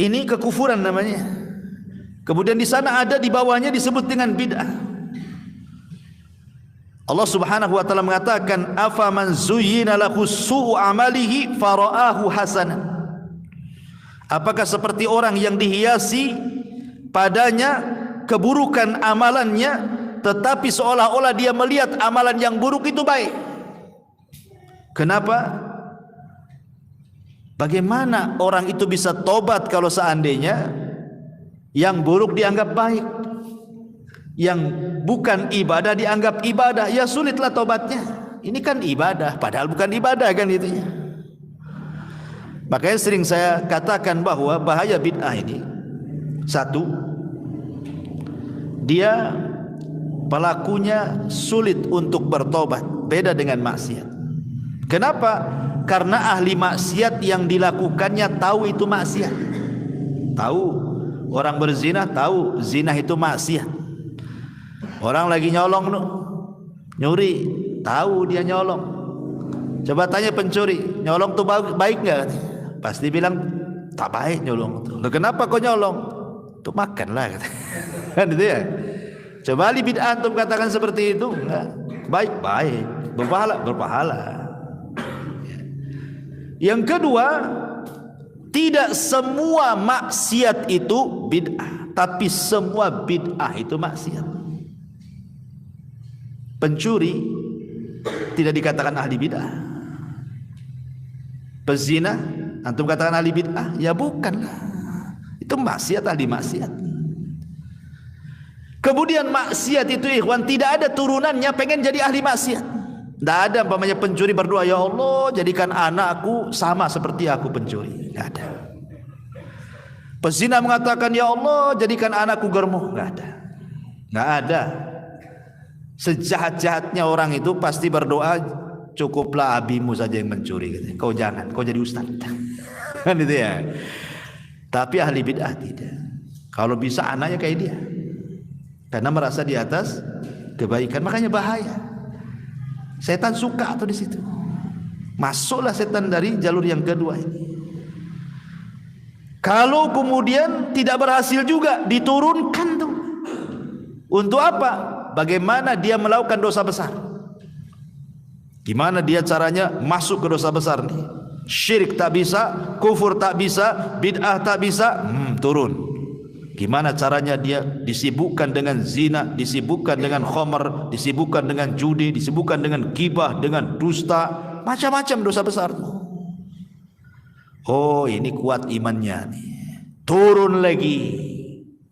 Ini kekufuran namanya. Kemudian di sana ada di bawahnya disebut dengan bid'ah. Allah Subhanahu wa taala mengatakan, afaman zuyyina lahu su'u amalihi fara'ahu hasanan. Apakah seperti orang yang dihiasi padanya keburukan amalannya, tetapi seolah-olah dia melihat amalan yang buruk itu baik. Kenapa? Bagaimana orang itu bisa tobat kalau seandainya yang buruk dianggap baik, yang bukan ibadah dianggap ibadah? Ya sulitlah tobatnya. Ini kan ibadah, padahal bukan ibadah kan itu ya. Makanya sering saya katakan bahwa bahaya bid'ah ini, satu, dia pelakunya sulit untuk bertobat, beda dengan maksiat. Kenapa? Karena ahli maksiat yang dilakukannya tahu itu maksiat. Tahu, orang berzina tahu zina itu maksiat. Orang lagi nyolong nyuri, tahu dia nyolong. Coba tanya pencuri, nyolong tuh baik enggak? Pasti bilang tak baik nyolong itu. Loh, kenapa kau nyolong? Tuh makanlah kan itu ya. Coba ahli bid'ah antum katakan seperti itu, enggak. Baik, berpahala. Yang kedua, tidak semua maksiat itu bid'ah, tapi semua bid'ah itu maksiat. Pencuri tidak dikatakan ahli bid'ah. Pezina antum katakan ahli bid'ah? Ya bukanlah. Itu maksiat, ahli maksiat. Kemudian maksiat itu ikhwan tidak ada turunannya pengen jadi ahli maksiat. Tidak ada umpamanya pencuri berdoa, ya Allah jadikan anakku sama seperti aku pencuri. Tidak ada. Pezina mengatakan, ya Allah jadikan anakku germo. Tidak ada. Tidak ada. Sejahat-jahatnya orang itu pasti berdoa, cukuplah abimu saja yang mencuri. Kau jangan, kau jadi ustaz. Kan itu ya. Tapi ahli bid'ah tidak. Kalau bisa anaknya kayak dia, karena merasa di atas kebaikan, makanya bahaya. Setan suka tuh di situ. Masuklah setan dari jalur yang kedua ini. Kalau kemudian tidak berhasil juga, diturunkan tuh. Untuk apa? Bagaimana dia melakukan dosa besar? Gimana dia caranya masuk ke dosa besar nih? Syirik tak bisa, kufur tak bisa, bid'ah tak bisa, turun. Gimana caranya dia disibukkan dengan zina, disibukkan dengan khamar, disibukkan dengan judi, disibukkan dengan ghibah, dengan dusta, macam-macam dosa besar. Oh, ini kuat imannya nih. Turun lagi.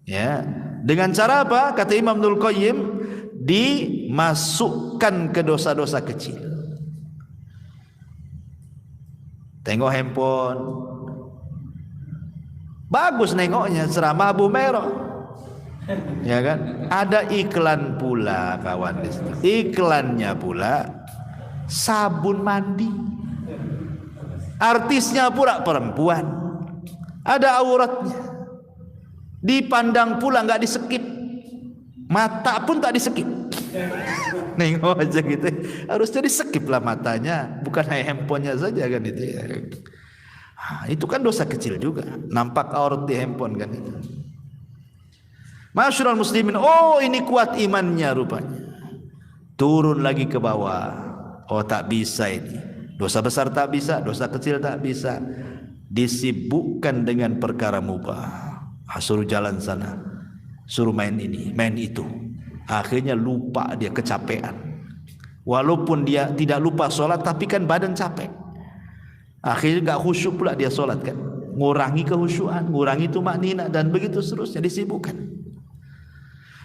Ya. Dengan cara apa? Kata Imam Ibnul Qayyim, dimasukkan ke dosa-dosa kecil. Tengok handphone, bagus nengoknya, ceramah Abu Merah, ya kan? Ada iklan pula kawan di situ. Iklannya pula sabun mandi. Artisnya pula perempuan, ada auratnya. Dipandang pula nggak disekip, mata pun tak disekip. Nengok aja gitu, harusnya disekip lah matanya, bukan hanya handphonenya saja kan itu ya. Itu kan dosa kecil juga, nampak aurat di handphone kan itu. Masyarul muslimin, oh ini kuat imannya rupanya. Turun lagi ke bawah. Oh tak bisa ini. Dosa besar tak bisa, dosa kecil tak bisa. Disibukkan dengan perkara mubah. Suruh jalan sana, suruh main ini, main itu. Akhirnya lupa dia, kecapean. Walaupun dia tidak lupa sholat, tapi kan badan capek. Akhirnya gak khusyuk pula dia sholat kan, ngurangi kehusyuan, ngurangi tumaknina, dan begitu seterusnya disibukkan.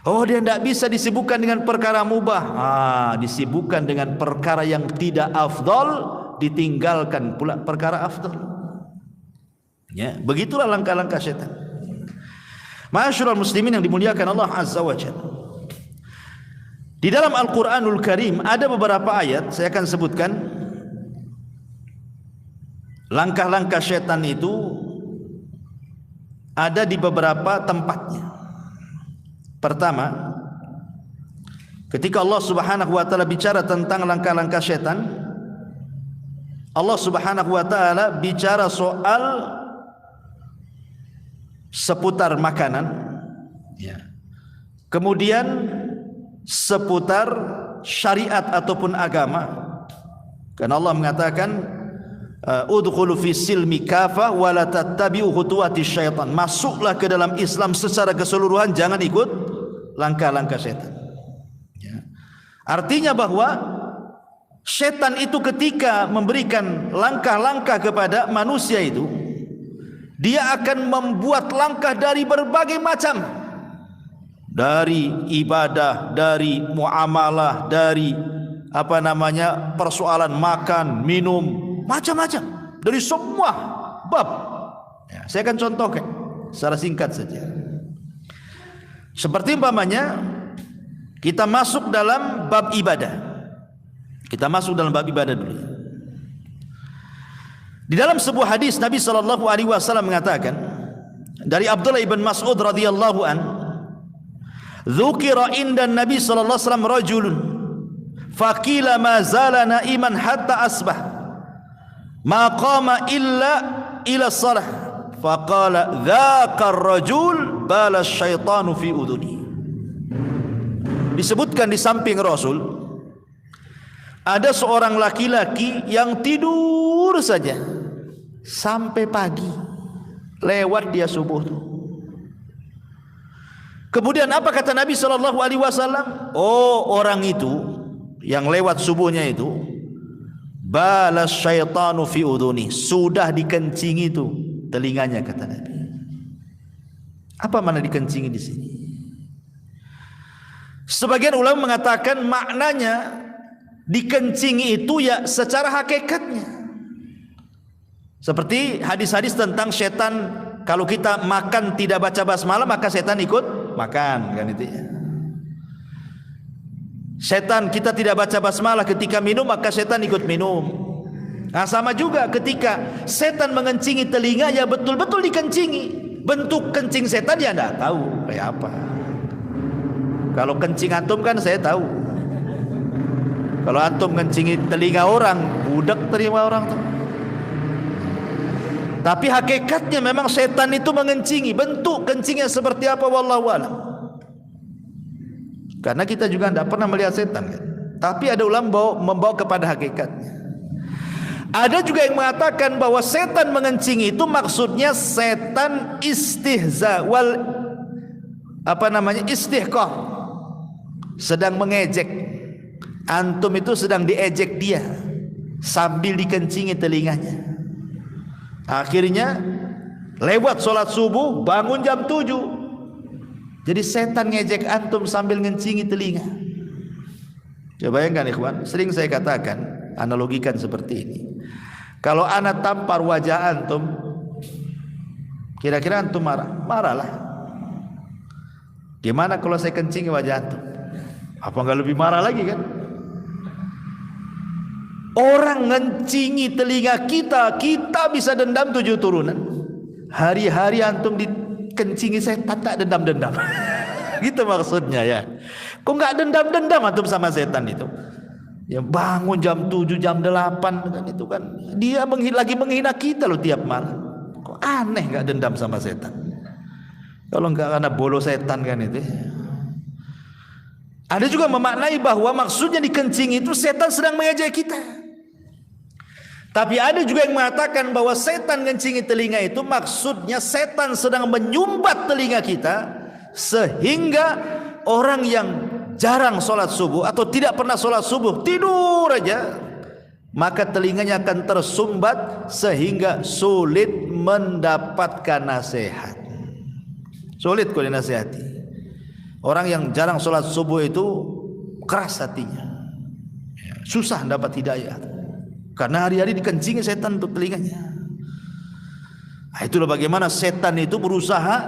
Oh dia tidak bisa disibukkan dengan perkara mubah, disibukkan dengan perkara yang tidak afdol, ditinggalkan pula perkara afdol. Ya, begitulah langkah-langkah syaitan. Ma'asyiral muslimin yang dimuliakan Allah Azza wa Jalla. Di dalam Al-Quranul Karim ada beberapa ayat, saya akan sebutkan. Langkah-langkah syaitan itu ada di beberapa tempatnya. Pertama, ketika Allah Subhanahu wa taala bicara tentang langkah-langkah setan, Allah Subhanahu wa taala bicara soal seputar makanan, ya. Kemudian seputar syariat ataupun agama. Karena Allah mengatakan udkhulu fi silmi kafah wa la tattabi'u khutuwatis syaitan. Masuklah ke dalam Islam secara keseluruhan, jangan ikut langkah-langkah setan. Ya. Artinya bahwa setan itu ketika memberikan langkah-langkah kepada manusia itu, dia akan membuat langkah dari berbagai macam, dari ibadah, dari muamalah, dari persoalan makan, minum, macam-macam, dari semua bab. Ya, saya akan contohkan secara singkat saja. Seperti umpamanya kita masuk dalam bab ibadah. Kita masuk dalam bab ibadah dulu. Di dalam sebuah hadis Nabi sallallahu alaihi wasallam mengatakan dari Abdullah ibn Mas'ud radhiyallahu an, dzukira inda Nabi sallallahu alaihi wasallam rajulun faqila ma zala naiman hatta asbah ma qama illa ila shalah faqala dzaka ar-rajul bala syaitanu fi udhuni. Disebutkan di samping Rasul ada seorang laki-laki yang tidur saja sampai pagi, lewat dia subuh tuh. Kemudian apa kata Nabi sallallahu alaihi wasallam? Oh, orang itu yang lewat subuhnya itu, balas syaitanu fi udhuni, sudah dikencingi itu telinganya, kata Nabi. Apa makna dikencingi di sini? Sebagian ulama mengatakan maknanya dikencingi itu ya secara hakikatnya. Seperti hadis-hadis tentang setan, kalau kita makan tidak baca basmalah maka setan ikut makan, kan itu ya. Setan kita tidak baca basmalah ketika minum maka setan ikut minum. Nah, sama juga ketika setan mengencingi telinga, ya betul-betul dikencingi. Bentuk kencing setan ya enggak tahu kayak apa. Kalau kencing antum kan saya tahu. Kalau antum kencingi telinga orang, budak terima orang tuh. Tapi hakikatnya memang setan itu mengencingi. Bentuk kencingnya seperti apa wallahu a'lam. Karena kita juga tidak pernah melihat setan kan? Tapi ada ulama membawa kepada hakikatnya. Ada juga yang mengatakan bahwa setan mengencingi itu maksudnya setan istihza wal istihqah, sedang mengejek. Antum itu sedang diejek dia sambil dikencingi telinganya. Akhirnya lewat sholat subuh, bangun jam 7. Jadi setan ngejek antum sambil ngencingi telinga. Coba bayangkan ikhwan, sering saya katakan, analogikan seperti ini. Kalau anak tampar wajah antum, kira-kira antum marah? Marahlah. Gimana kalau saya kencingi wajah antum? Apa enggak lebih marah lagi kan? Orang ngencingi telinga kita, kita bisa dendam 7 turunan. Hari-hari antum dikencingi setan tak dendam-dendam. Gitu maksudnya ya. Kok enggak dendam-dendam antum sama setan itu? Ya bangun jam 7, jam 8 kan itu kan. Dia lagi menghina kita loh tiap malam. Kok aneh enggak dendam sama setan? Kalau enggak karena bolo setan kan itu. Ada juga memaknai bahwa maksudnya dikencingi itu setan sedang mengejek kita. Tapi ada juga yang mengatakan bahwa setan ngencingi telinga itu maksudnya setan sedang menyumbat telinga kita, sehingga orang yang jarang sholat subuh atau tidak pernah sholat subuh, tidur aja, maka telinganya akan tersumbat sehingga sulit mendapatkan nasihat. Sulit kalau dinasihati. Orang yang jarang sholat subuh itu keras hatinya, susah dapat hidayah. Karena hari-hari dikencingi setan untuk telinganya. Nah, itulah bagaimana setan itu berusaha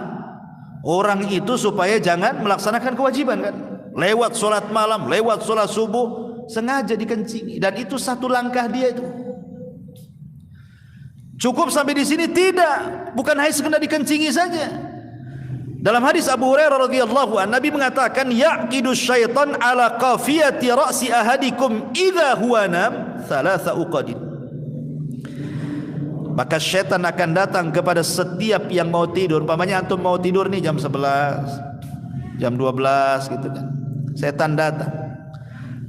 orang itu supaya jangan melaksanakan kewajiban kan. Lewat sholat malam, lewat sholat subuh, sengaja dikencingi. Dan itu satu langkah dia itu. Cukup sampai di sini? Tidak. Bukan hanya sekedar dikencingi saja. Dalam hadis Abu Hurairah radhiyallahu anhu, Nabi mengatakan, yaqidu syaitan ala qafiyati ra'si ahadikum idza huwa nam thalatha uqadin. Maka syaitan akan datang kepada setiap yang mau tidur. Umpamanya antum mau tidur nih jam 11, jam 12 gitu kan. Setan datang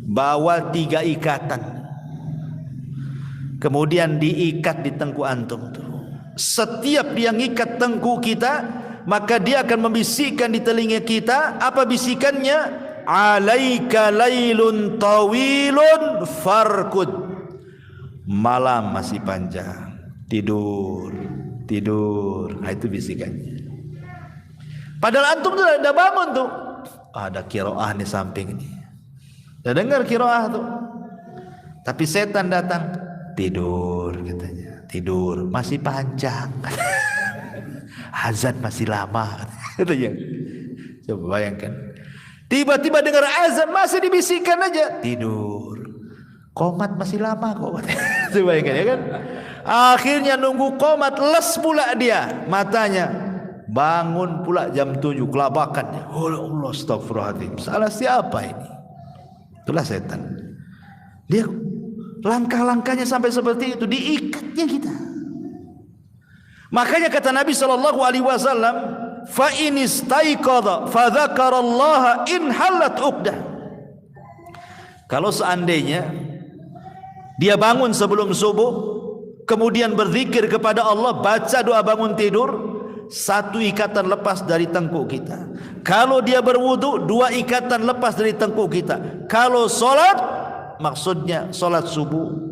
bawa 3 ikatan, kemudian diikat di tengkuk antum tuh. Setiap dia ngikat tengkuk kita, maka dia akan membisikkan di telinga kita. Apa bisikannya? Alaika lailun tawilun farkud. Malam masih panjang, tidur, tidur. Nah, itu bisikannya. Padahal antum tuh udah bangun tuh, ada kiroah di samping ini, udah dengar kiroah tuh, tapi setan datang, tidur katanya, tidur masih panjang. Azan masih lama. Itu ya. Coba bayangkan. Tiba-tiba dengar azan masih dibisikkan aja, tidur. Qomat masih lama kok. Coba bayangkan ya kan. Akhirnya nunggu qomat, les pula dia matanya. Bangun pula jam 7 kelabakan. Oh Allah, astagfirullahaladzim. Salah siapa ini? Itulah setan. Dia langkah-langkahnya sampai seperti itu, diikatnya kita. Makanya kata Nabi sallallahu alaihi wasallam, fa in istaiqadha fa dzakarallaha in halat uqdah. Kalau seandainya dia bangun sebelum subuh, kemudian berzikir kepada Allah, baca doa bangun tidur, 1 ikatan lepas dari tengkuk kita. Kalau dia berwudu, 2 ikatan lepas dari tengkuk kita. Kalau solat, maksudnya solat subuh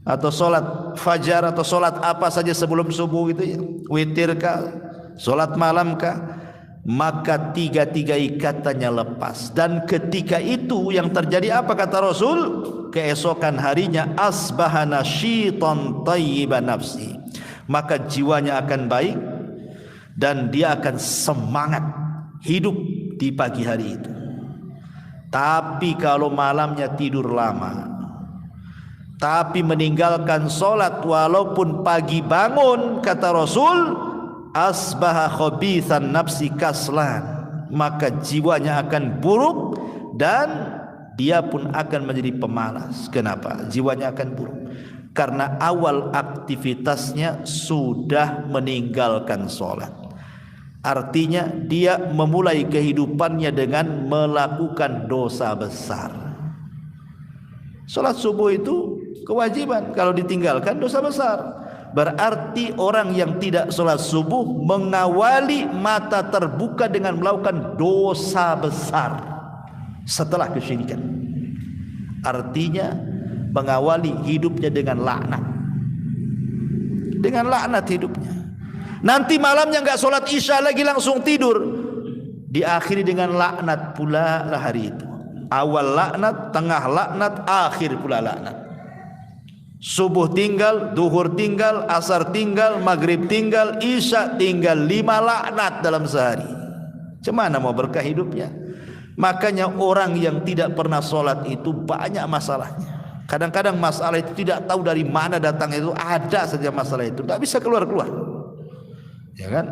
atau solat fajar atau solat apa saja sebelum subuh gitu ya, witir kah, solat malam kah, maka 3 ikatannya lepas. Dan ketika itu yang terjadi apa kata Rasul? Keesokan harinya asbahana syiton tayyiban nafsi, maka jiwanya akan baik dan dia akan semangat hidup di pagi hari itu. Tapi kalau malamnya tidur lama, tapi meninggalkan solat walaupun pagi bangun, kata Rasul, asbaha khabithan nafsi kaslan, maka jiwanya akan buruk dan dia pun akan menjadi pemalas. Kenapa? Jiwanya akan buruk karena awal aktivitasnya sudah meninggalkan solat. Artinya dia memulai kehidupannya dengan melakukan dosa besar. Solat subuh itu kewajiban, kalau ditinggalkan dosa besar. Berarti orang yang tidak sholat subuh mengawali mata terbuka dengan melakukan dosa besar setelah kesyirikan. Artinya mengawali hidupnya dengan laknat, dengan laknat hidupnya. Nanti malamnya nggak sholat isya lagi, langsung tidur, diakhiri dengan laknat pula lah hari itu. Awal laknat, tengah laknat, akhir pula laknat. Subuh tinggal, duhur tinggal, asar tinggal, maghrib tinggal, isya tinggal, 5 laknat dalam sehari. Cemana mau berkah hidupnya? Makanya orang yang tidak pernah sholat itu banyak masalahnya. Kadang-kadang masalah itu tidak tahu dari mana datang, itu ada saja masalah itu, tidak bisa keluar-keluar, ya kan?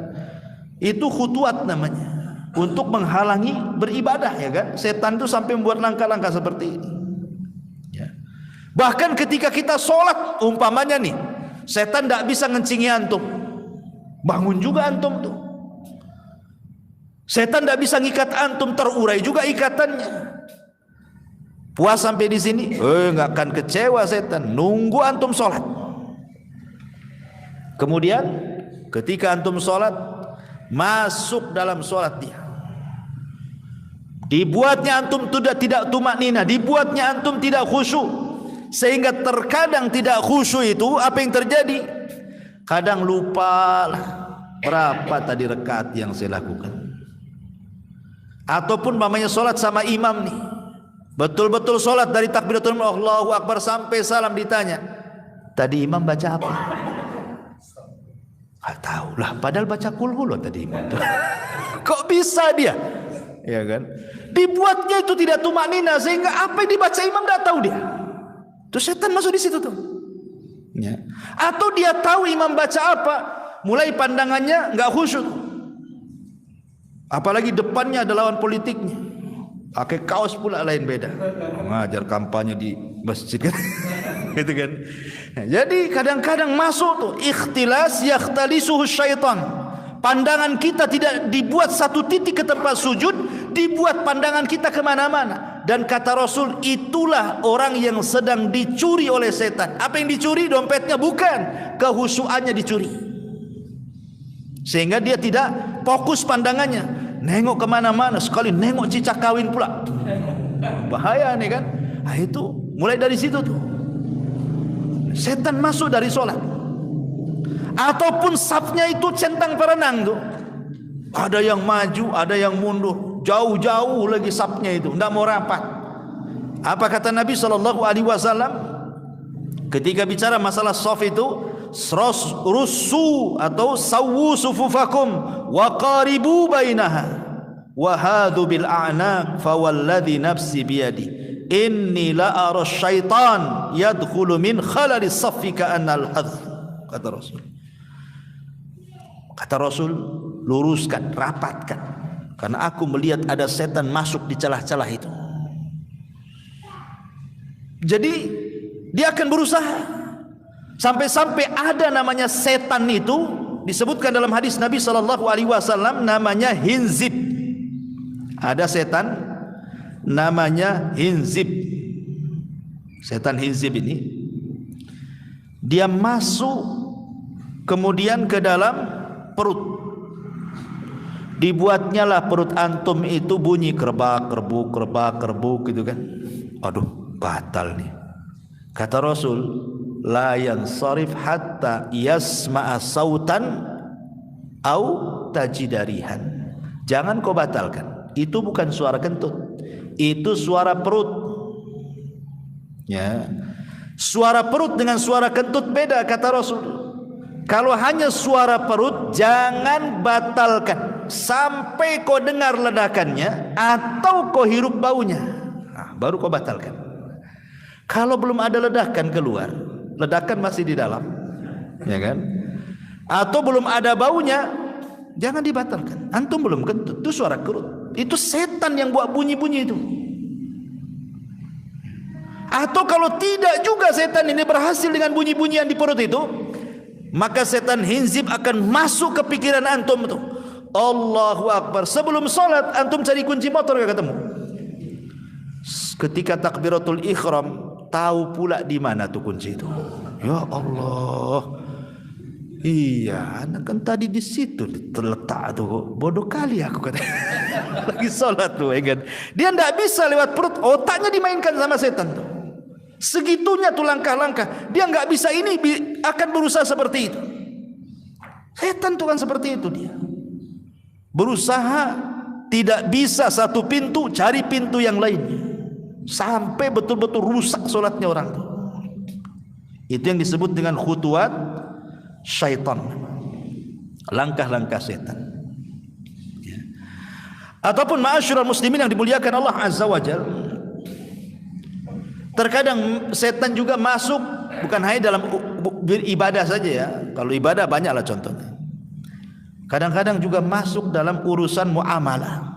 Itu khutuat namanya, untuk menghalangi beribadah, ya kan? Setan itu sampai membuat langkah-langkah seperti ini. Bahkan ketika kita sholat, umpamanya nih, setan tidak bisa ngencingi antum, bangun juga antum tuh. Setan tidak bisa ngikat antum, terurai juga ikatannya. Puas sampai di sini, nggak akan kecewa setan, nunggu antum sholat. Kemudian ketika antum sholat, masuk dalam sholat dia, dibuatnya antum tidak tumaknina, dibuatnya antum tidak khusyuk, sehingga terkadang tidak khusyuk itu apa yang terjadi? Kadang lupa lah berapa tadi rakaat yang saya lakukan. Ataupun mamanya sholat sama imam nih, betul-betul sholat dari takbiratul ihram Allahu Akbar sampai salam, ditanya tadi imam baca apa? Nggak tahu lah, padahal baca kulhu loh tadi imam. Kok bisa dia? Ya kan? Dibuatnya itu tidak tumaknina, sehingga apa yang dibaca imam nggak tahu dia. Terus setan masuk di situ tuh. Ya. Atau dia tahu imam baca apa, mulai pandangannya nggak khusyuk. Apalagi depannya ada lawan politiknya, pakai kaos pula lain beda, mengajar kampanye di masjid kan. Gitu kan. Nah, jadi kadang-kadang masuk tuh ikhtilas yakhtalisuhu syaitan. Pandangan kita tidak dibuat satu titik ke tempat sujud, dibuat pandangan kita kemana-mana. Dan kata Rasul, itulah orang yang sedang dicuri oleh setan. Apa yang dicuri? Dompetnya bukan, kehusuannya dicuri. Sehingga dia tidak fokus pandangannya, nengok kemana-mana, sekali nengok cicak kawin pula. Bahaya nih kan. Nah, itu mulai dari situ tuh setan masuk dari sholat. Ataupun safnya itu centang perenang tuh, ada yang maju, ada yang mundur, jauh-jauh lagi safnya itu, tidak mau rapat. Apa kata Nabi SAW ketika bicara masalah saf itu? Rusu atau sawu sufufakum wa qaribu bainaha wa hadu bil a'naq fa walladhi nafsi biyadi inni la ara syaitan yadkhulu min khalalis saffi ka'annal hadh. Kata Rasul, luruskan, rapatkan, karena aku melihat ada setan masuk di celah-celah itu. Jadi dia akan berusaha. Sampai-sampai ada namanya setan itu disebutkan dalam hadis Nabi SAW, namanya Hinzib. Ada setan namanya Hinzib. Setan Hinzib ini dia masuk kemudian ke dalam perut. Dibuatnya lah perut antum itu bunyi kerbak kerbuk gitu kan. Aduh, batal nih. Kata Rasul, la yansarif hatta yasma'a sautan au tajidarihan. Jangan kau batalkan. Itu bukan suara kentut, itu suara perut. Ya. Suara perut dengan suara kentut beda kata Rasul. Kalau hanya suara perut jangan batalkan sampai kau dengar ledakannya atau kau hirup baunya. Nah, baru kau batalkan. Kalau belum ada ledakan keluar, ledakan masih di dalam, ya kan? Atau belum ada baunya, jangan dibatalkan. Antum belum kentut, itu suara kerut. Itu setan yang buat bunyi-bunyi itu. Atau kalau tidak juga setan ini berhasil dengan bunyi-bunyian di perut itu, maka setan Hinzib akan masuk ke pikiran antum itu. Allahu Akbar. Sebelum sholat antum cari kunci motor gak ketemu. Ketika takbiratul ihram, tahu pula di mana tuh kunci itu. Ya Allah. Iya, anak kan tadi di situ terletak tuh. Bodoh kali aku kata. Lagi sholat tuh, ya kan. Dia tidak bisa lewat perut, otaknya dimainkan sama setan tuh. Segitunya tuh langkah-langkah. Dia nggak bisa ini, akan berusaha seperti itu. Setan tuh kan seperti itu dia. Berusaha tidak bisa satu pintu, cari pintu yang lainnya. Sampai betul-betul rusak solatnya orang itu. Itu yang disebut dengan khutuwat syaitan, langkah-langkah setan. Ya. Ataupun ma'asyiral muslimin yang dimuliakan Allah Azza wa Jalla, terkadang setan juga masuk bukan hanya dalam ibadah saja ya. Kalau ibadah banyaklah contohnya. Kadang-kadang juga masuk dalam urusan muamalah.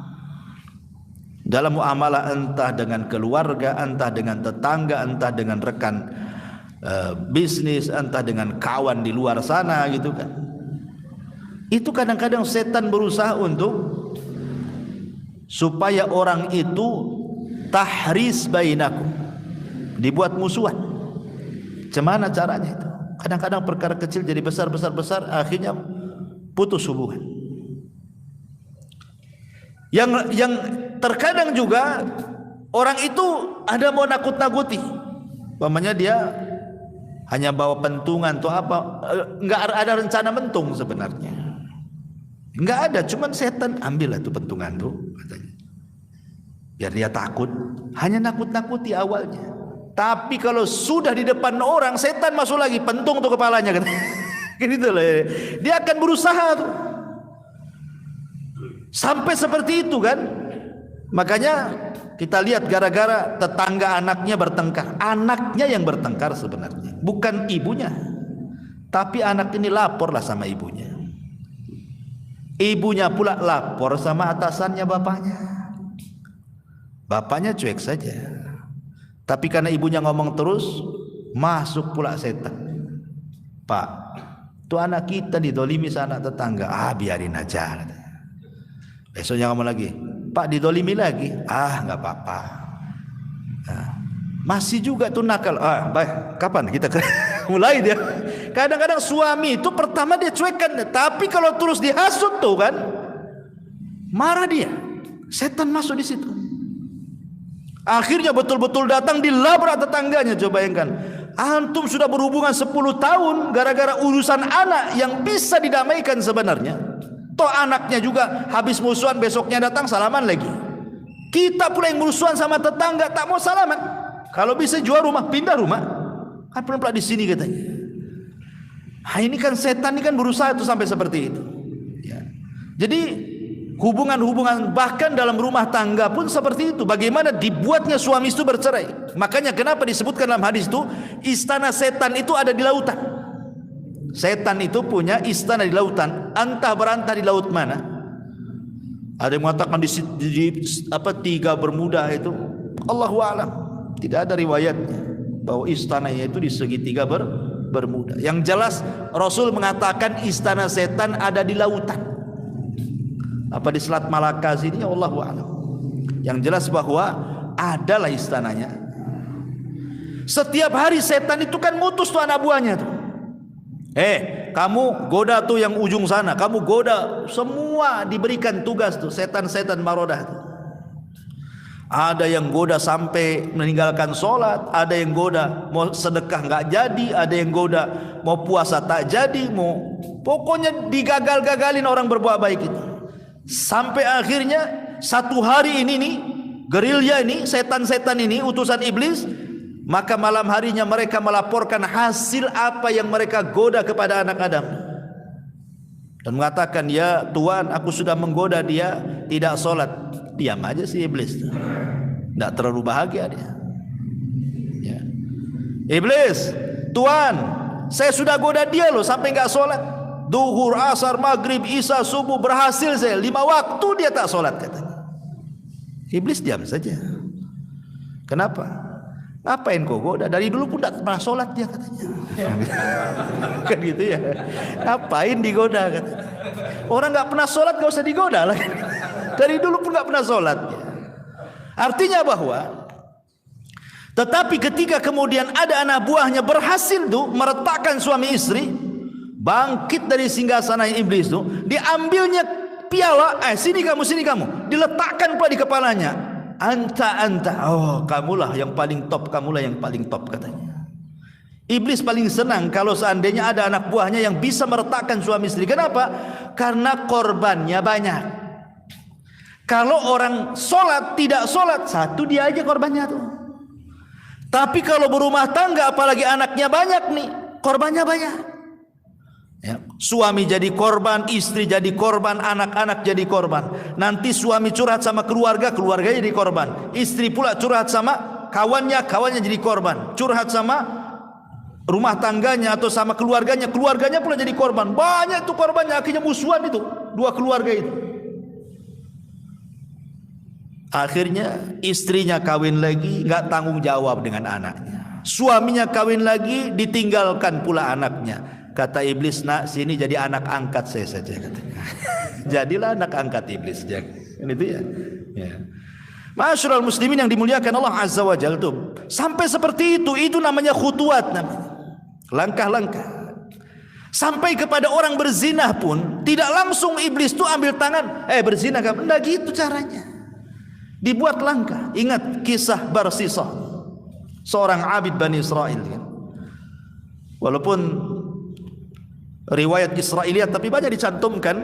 Dalam muamalah entah dengan keluarga, entah dengan tetangga, entah dengan rekan bisnis, entah dengan kawan di luar sana gitu kan. Itu kadang-kadang setan berusaha untuk supaya orang itu tahris bainakum, dibuat musuhan. Cemana caranya itu? Kadang-kadang perkara kecil jadi besar, akhirnya putus hubungan. Yang terkadang juga orang itu ada mau nakut-nakuti, umpamanya dia hanya bawa pentungan atau apa, nggak ada rencana mentung sebenarnya, nggak ada, cuman setan ambillah tuh pentungan tuh katanya, biar dia takut, hanya nakut-nakuti awalnya. Tapi kalau sudah di depan orang, setan masuk lagi, pentung tuh kepalanya kan. Gitu loh. Dia akan berusaha tuh. Sampai seperti itu kan. Makanya kita lihat gara-gara tetangga anaknya bertengkar. Anaknya yang bertengkar sebenarnya, bukan ibunya. Tapi anak ini laporlah sama ibunya. Ibunya pula lapor sama atasannya bapaknya. Bapaknya cuek saja. Tapi karena ibunya ngomong terus, masuk pula setan. Pak, tuh anak kita didolimi sama anak tetangga. Biarin aja. Besoknya ngomong lagi, Pak didolimi lagi. Nggak apa-apa. Masih juga tuh nakal. Baik, kapan kita mulai dia? Kadang-kadang suami itu pertama dia cuekkan, tapi kalau terus dihasut tuh kan, marah dia. Setan masuk di situ. Akhirnya betul-betul datang dilabrak tetangganya. Coba bayangkan, antum sudah berhubungan 10 tahun gara-gara urusan anak yang bisa didamaikan sebenarnya. Toh anaknya juga habis musuhan besoknya datang salaman lagi. Kita pula yang musuhan sama tetangga tak mau salaman. Kalau bisa jual rumah, pindah rumah. Kan pula di sini katanya. Ini kan setan ini kan berusaha itu sampai seperti itu. Ya. Jadi hubungan-hubungan bahkan dalam rumah tangga pun seperti itu. Bagaimana dibuatnya suami itu bercerai. Makanya kenapa disebutkan dalam hadis itu istana setan itu ada di lautan. Setan itu punya istana di lautan. Antah berantah di laut mana? Ada yang mengatakan di tiga Bermuda itu. Allahu a'lam. Tidak ada riwayatnya bahwa istananya itu di segitiga Bermuda. Yang jelas Rasul mengatakan istana setan ada di lautan. Apa di Selat Malaka sini? Allahu a'lam. Yang jelas bahwa adalah istananya. Setiap hari setan itu kan ngutus tuh anak buahnya tuh. Kamu goda tuh yang ujung sana, kamu goda. Semua diberikan tugas tuh setan-setan marodah tuh. Ada yang goda sampai meninggalkan sholat, ada yang goda mau sedekah nggak jadi, ada yang goda mau puasa tak jadi, pokoknya digagal-gagalin orang berbuat baik itu. Sampai akhirnya satu hari ini nih, gerilya ini, setan-setan ini, utusan iblis, maka malam harinya mereka melaporkan hasil apa yang mereka goda kepada anak Adam. Dan mengatakan, ya Tuhan, aku sudah menggoda dia tidak sholat. Diam aja si iblis, tidak terlalu bahagia dia. Ya. Iblis, Tuhan, saya sudah goda dia loh sampai nggak sholat. Duhur, asar, maghrib, isya, subuh, berhasil saya 5 waktu dia tak sholat katanya. Iblis diam saja. Kenapa? Ngapain kau goda? Dari dulu pun tak pernah sholat dia katanya. Kan gitu ya. Ngapain digoda katanya. Orang nggak pernah sholat nggak usah digoda lah. Dari dulu pun nggak pernah sholat. Artinya bahwa, tetapi ketika kemudian ada anak buahnya berhasil tuh meretakkan suami istri, bangkit dari singgasana iblis tuh, diambilnya piala, sini kamu, diletakkan pula di kepalanya. Anta, kamulah yang paling top, katanya. Iblis paling senang kalau seandainya ada anak buahnya yang bisa meretakkan suami istri. Kenapa? Karena korbannya banyak. Kalau orang sholat, tidak sholat, satu dia aja korbannya tuh. Tapi kalau berumah tangga, apalagi anaknya banyak nih, korbannya banyak. Ya, suami jadi korban, istri jadi korban, anak-anak jadi korban. Nanti suami curhat sama keluarga, keluarganya jadi korban. Istri pula curhat sama kawannya, kawannya jadi korban. Curhat sama rumah tangganya atau sama keluarganya, keluarganya pula jadi korban. Banyak tuh korbannya, akhirnya musuhan itu, dua keluarga itu. Akhirnya istrinya kawin lagi, nggak tanggung jawab dengan anaknya. Suaminya kawin lagi, ditinggalkan pula anaknya. Kata iblis, nak sini jadi anak angkat saya saja katanya. Jadilah anak angkat iblis. Ini itu ya. Ma'asyiral muslimin yang dimuliakan Allah Azza wa Jalla tuh. Sampai seperti itu namanya khutuwat namanya. Langkah-langkah. Sampai kepada orang berzina pun tidak langsung iblis tuh ambil tangan, berzina kamu. Enggak gitu caranya. Dibuat langkah. Ingat kisah Barsisah, seorang abid Bani Israel. Walaupun riwayat Israiliyat, tapi banyak dicantumkan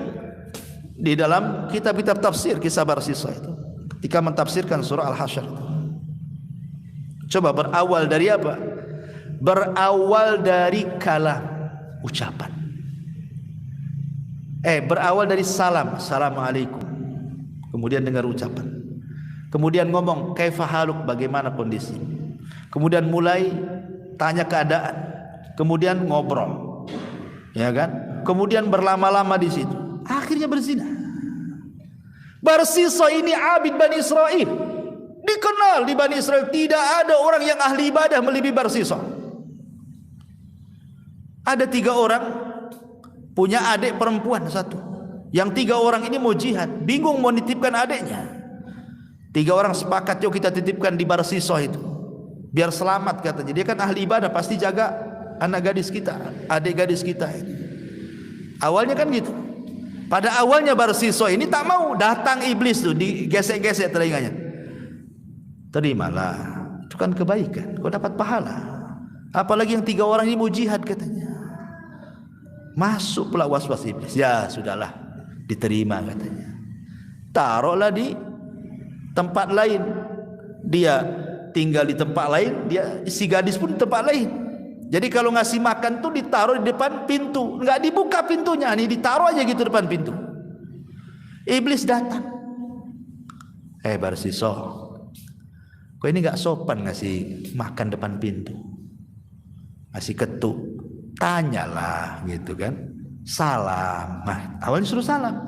di dalam kitab-kitab tafsir kisah Barsisah itu. Ketika mentafsirkan surah Al-Hasyr. Coba berawal dari apa? Berawal dari kalam, ucapan. Berawal dari salam, assalamualaikum. Kemudian dengar ucapan. Kemudian ngomong, kaifa haluk, bagaimana kondisi. Kemudian mulai tanya keadaan. Kemudian ngobrol. Ya kan? Kemudian berlama-lama di situ. Akhirnya berzina. Barsisa ini abid Bani Israel, dikenal di Bani Israel, tidak ada orang yang ahli ibadah melebihi Barsisa. Ada 3 orang punya adik perempuan satu. Yang 3 orang ini mau jihad, bingung mau nitipkan adiknya. 3 orang sepakat, yuk kita titipkan di Barsisa itu, biar selamat katanya. Dia kan ahli ibadah, pasti jaga anak gadis kita, adik gadis kita. Awalnya kan gitu. Pada awalnya Barsisa ini tak mau, datang iblis tuh, digesek-gesek telinganya. Terimalah, itu kan kebaikan, kau dapat pahala. Apalagi yang 3 orang ini mau jihad katanya. Masuk pula was-was iblis. Ya sudahlah, diterima katanya. Taruhlah di tempat lain. Dia tinggal di tempat lain, dia si gadis pun di tempat lain. Jadi kalau ngasih makan tuh ditaruh di depan pintu, nggak dibuka pintunya, ini ditaruh aja gitu depan pintu. Iblis datang. Barsisa, kau ini nggak sopan ngasih makan depan pintu, ngasih ketuk. Tanyalah gitu kan, salam. Nah, awalnya suruh salam.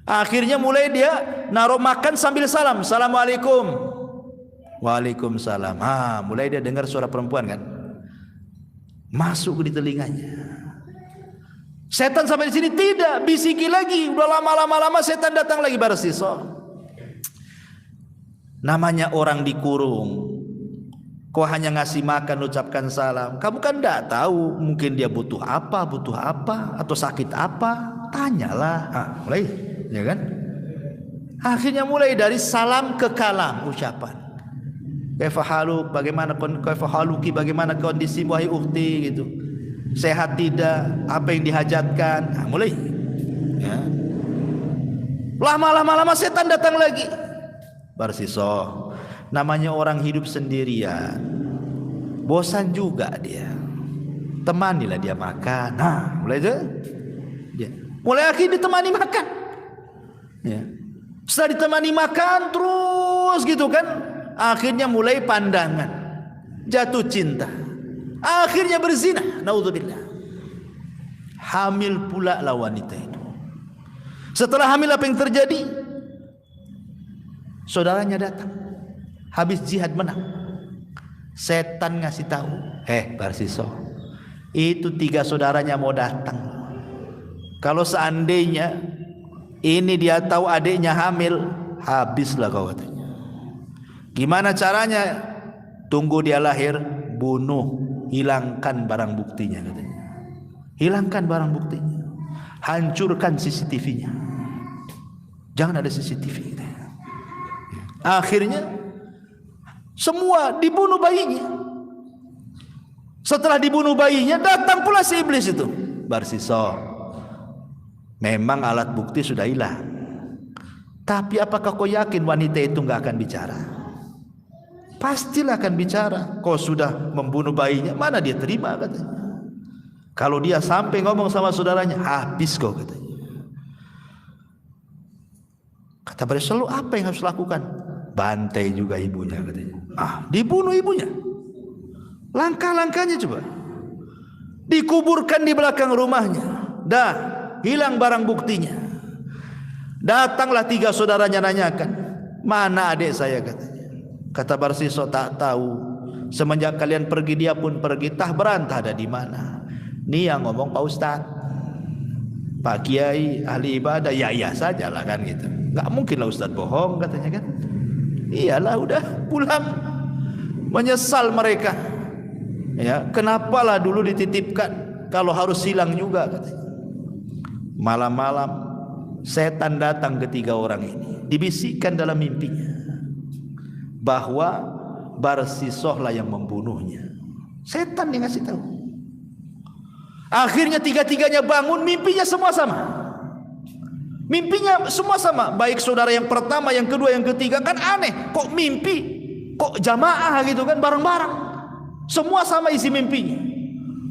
Akhirnya mulai dia naruh makan sambil salam. Assalamualaikum. Waalaikumsalam. Mulai dia dengar suara perempuan kan, masuk di telinganya. Setan sampai di sini tidak, bisiki lagi. Udah lama setan datang lagi. Barsisa, namanya orang dikurung, kau hanya ngasih makan, ucapkan salam. Kamu kan tidak tahu, mungkin dia butuh apa atau sakit apa. Tanyalah. Mulai, ya kan? Akhirnya mulai dari salam ke kalam, ucapan. Kaifahaluk, bagaimana kondisi wahai ukhti gitu. Sehat tidak? Apa yang dihajatkan? Mulai. Ya. Lama setan datang lagi. Barsisa, namanya orang hidup sendirian, bosan juga dia. Temanilah dia makan. Mulai itu. Dia mulai akhirnya ditemani makan. Ya. Setelah ditemani makan terus gitu kan, akhirnya mulai pandangan, jatuh cinta, akhirnya berzina. Naudzubillah. Hamil pula lah wanita itu. Setelah hamil apa yang terjadi? Saudaranya datang, habis jihad menang. Setan ngasih tahu, Barsisa, itu 3 saudaranya mau datang. Kalau seandainya ini dia tahu adiknya hamil, habislah kau katanya. Gimana caranya? Tunggu dia lahir, bunuh, hilangkan barang buktinya katanya. Hilangkan barang buktinya, hancurkan CCTV-nya, jangan ada CCTV katanya. Akhirnya semua dibunuh bayinya. Setelah dibunuh bayinya, datang pula si iblis itu. Barsisa, memang alat bukti sudah hilang, tapi apakah kau yakin wanita itu nggak akan bicara? Pastilah akan bicara. Kau sudah membunuh bayinya, mana dia terima katanya. Kalau dia sampai ngomong sama saudaranya, habis kau katanya. Kata Barsisa, lu apa yang harus lakukan? Bantai juga ibunya katanya. Dibunuh ibunya. Langkah-langkahnya coba. Dikuburkan di belakang rumahnya. Dah hilang barang buktinya. Datanglah 3 saudaranya nanyakan, mana adik saya katanya. Kata Barsisa, tak tahu. Semenjak kalian pergi dia pun pergi, tah berantah ada di mana. Nih yang ngomong Pak Ustadz, Pak Kiai ahli ibadah, ya sajalah kan gitu. Gak mungkin lah Ustadz bohong katanya kan. Iyalah, udah pulang. Menyesal mereka. Ya, kenapalah dulu dititipkan kalau harus hilang juga katanya. Malam-malam setan datang ke 3 orang ini, dibisikkan dalam mimpinya bahwa Barsisa lah yang membunuhnya. Setan yang ngasih tahu. Akhirnya 3-tiganya bangun, mimpinya semua sama. Mimpinya semua sama, baik saudara yang pertama, yang kedua, yang ketiga. Kan aneh, kok mimpi, kok jamaah gitu kan, bareng-bareng. Semua sama isi mimpinya.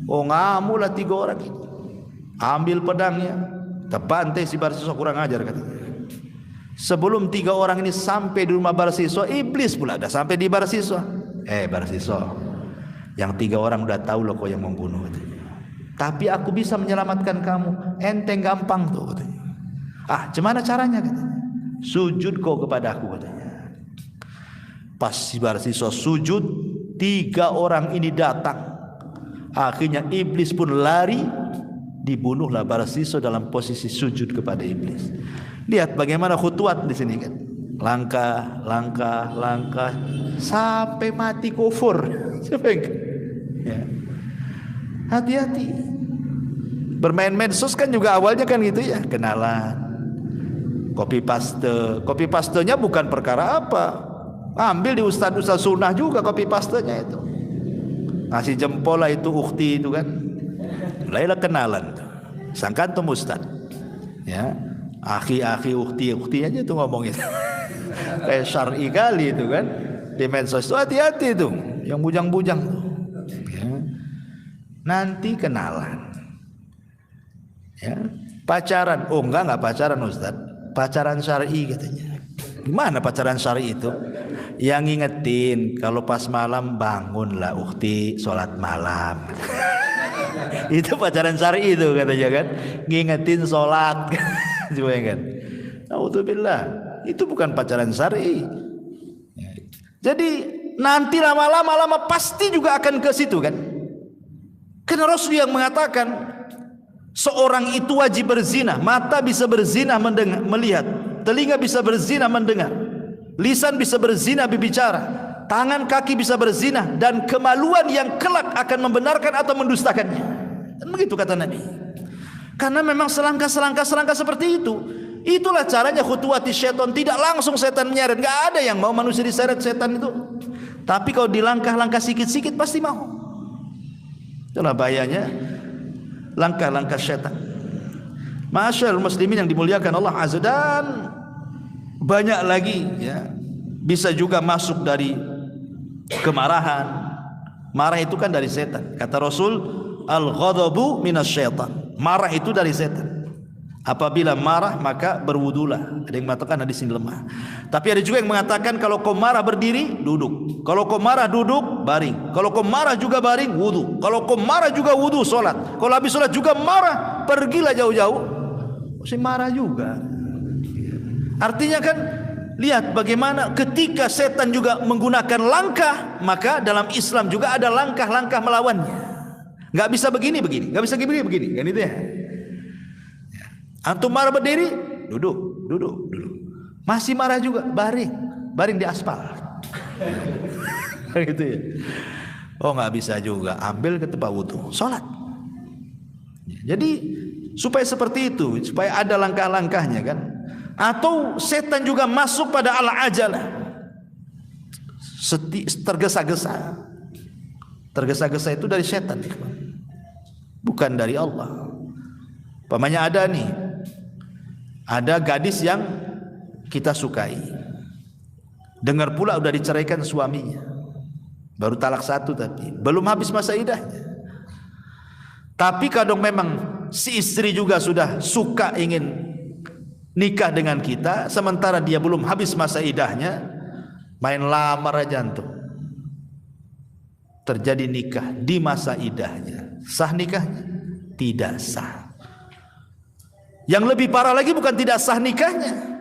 Ngamulah 3 orang itu. Ambil pedangnya, terbantai si Barsisa, kurang ajar katanya. Sebelum 3 orang ini sampai di rumah Barsisa, iblis pula dah sampai di Barsisa. Barsisa, yang 3 orang udah tahu loh kau yang membunuh katanya. Tapi aku bisa menyelamatkan kamu, enteng gampang tuh katanya. Gimana caranya katanya? Sujud kau kepadaku katanya. Pas si Barsisa sujud, 3 orang ini datang. Akhirnya iblis pun lari, dibunuhlah Barsisa dalam posisi sujud kepada iblis. Lihat bagaimana khutuat di sini kan. Langkah sampai mati kufur. Ya. Hati-hati. Bermain medsos kan juga awalnya kan gitu ya, kenalan. Copy pastenya bukan perkara apa. Ambil di ustaz-ustaz sunnah juga copy pastenya itu. Ngasih jempol lah itu ukhti itu kan. Mulailah kenalan. Sangkan tuh ustaz. Ya. Akhi ukhti aja tuh ngomongin. Kayak syar'i kali itu kan. Di medsos itu hati-hati tuh, yang bujang-bujang tuh. Ya. Nanti kenalan. Ya. Pacaran. Oh enggak pacaran Ustaz. Pacaran syar'i katanya. Gimana pacaran syar'i itu? Yang ngingetin kalau pas malam bangunlah ukhti sholat malam. Itu pacaran syar'i itu katanya kan. Ngingetin sholat. Coba kan. Alhamdulillah. Itu bukan pacaran syar'i. Jadi nanti lama-lama pasti juga akan ke situ kan. Karena Rasul yang mengatakan seorang itu wajib berzina. Mata bisa berzina melihat, telinga bisa berzina mendengar, lisan bisa berzina berbicara, tangan kaki bisa berzina, dan kemaluan yang kelak akan membenarkan atau mendustakannya. Dan begitu kata Nabi. Karena memang selangkah seperti itu. Itulah caranya khutuwati syaitan. Tidak langsung setan menyeret. Gak ada yang mau manusia diseret setan itu. Tapi kalau dilangkah-langkah sikit-sikit pasti mau. Itulah bahayanya langkah-langkah syaitan. Masyaallah muslimin yang dimuliakan Allah Azza, dan banyak lagi ya. Bisa juga masuk dari kemarahan. Marah itu kan dari setan. Kata Rasul, al-ghadabu minasyaitan. Marah itu dari setan. Apabila marah maka berwudulah. Ada yang mengatakan hadis ini lemah. Tapi ada juga yang mengatakan kalau kau marah berdiri, duduk. Kalau kau marah duduk, baring. Kalau kau marah juga baring, wudu. Kalau kau marah juga wudu, solat. Kalau habis solat juga marah, pergilah jauh-jauh. Mesti marah juga. Artinya kan lihat bagaimana ketika setan juga menggunakan langkah, maka dalam Islam juga ada langkah-langkah melawannya. Gak bisa begini, gak bisa begini, kan itu ya. Antum marah berdiri, duduk. Masih marah juga, baring di aspal. Gitu ya. Oh nggak bisa juga, ambil ke tempat wudu, sholat. Jadi supaya seperti itu, supaya ada langkah-langkahnya kan. Atau setan juga masuk pada al-ajalah, tergesa-gesa. Tergesa-gesa itu dari setan, bukan dari Allah. Pamannya ada gadis yang kita sukai, dengar pula udah diceraikan suaminya, baru talak 1 tapi belum habis masa idahnya. Tapi kadang memang si istri juga sudah suka ingin nikah dengan kita, sementara dia belum habis masa idahnya, main lamar aja antum. Terjadi nikah di masa idahnya, sah nikahnya? Tidak sah. Yang lebih parah lagi bukan tidak sah nikahnya.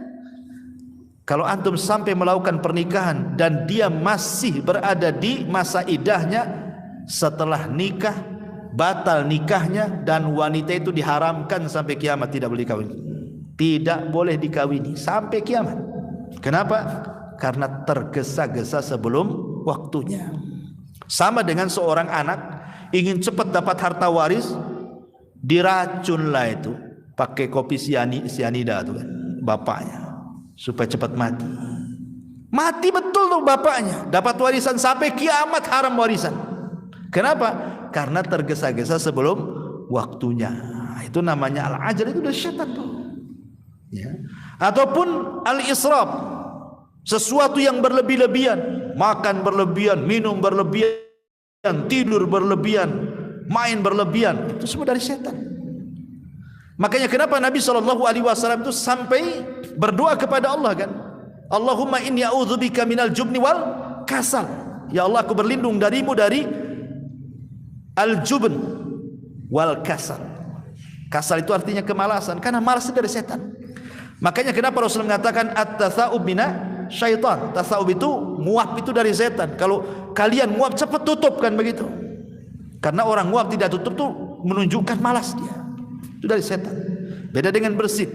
Kalau antum sampai melakukan pernikahan dan dia masih berada di masa idahnya, setelah nikah batal nikahnya, dan wanita itu diharamkan sampai kiamat tidak boleh dikawini. Tidak boleh dikawini sampai kiamat. Kenapa? Karena tergesa-gesa sebelum waktunya. Sama dengan seorang anak ingin cepat dapat harta waris, diracunlah itu pakai kopi sianida tuh kan bapaknya supaya cepat mati. Mati betul tuh bapaknya, dapat warisan sampai kiamat haram warisan. Kenapa? Karena tergesa-gesa sebelum waktunya. Itu namanya al-ajal, itu dari syaitan tuh. Ya. Ataupun al-israf, sesuatu yang berlebih-lebihan, makan berlebihan, minum berlebihan, tidur berlebihan, main berlebihan, itu semua dari syaitan. Makanya kenapa Nabi SAW itu sampai berdoa kepada Allah kan, Allahumma inni a'udzubika minal jubni wal kasal. Ya Allah, aku berlindung darimu dari al-jubn wal kasal. Kasal itu artinya kemalasan, karena malas itu dari setan. Makanya kenapa Rasul mengatakan at-tasa'ub mina syaitan. Tasa'ub itu nguap itu dari setan. Kalau kalian nguap cepat tutup kan begitu. Karena orang nguap tidak tutup tuh menunjukkan malas dia. Itu dari setan. Beda dengan bersin.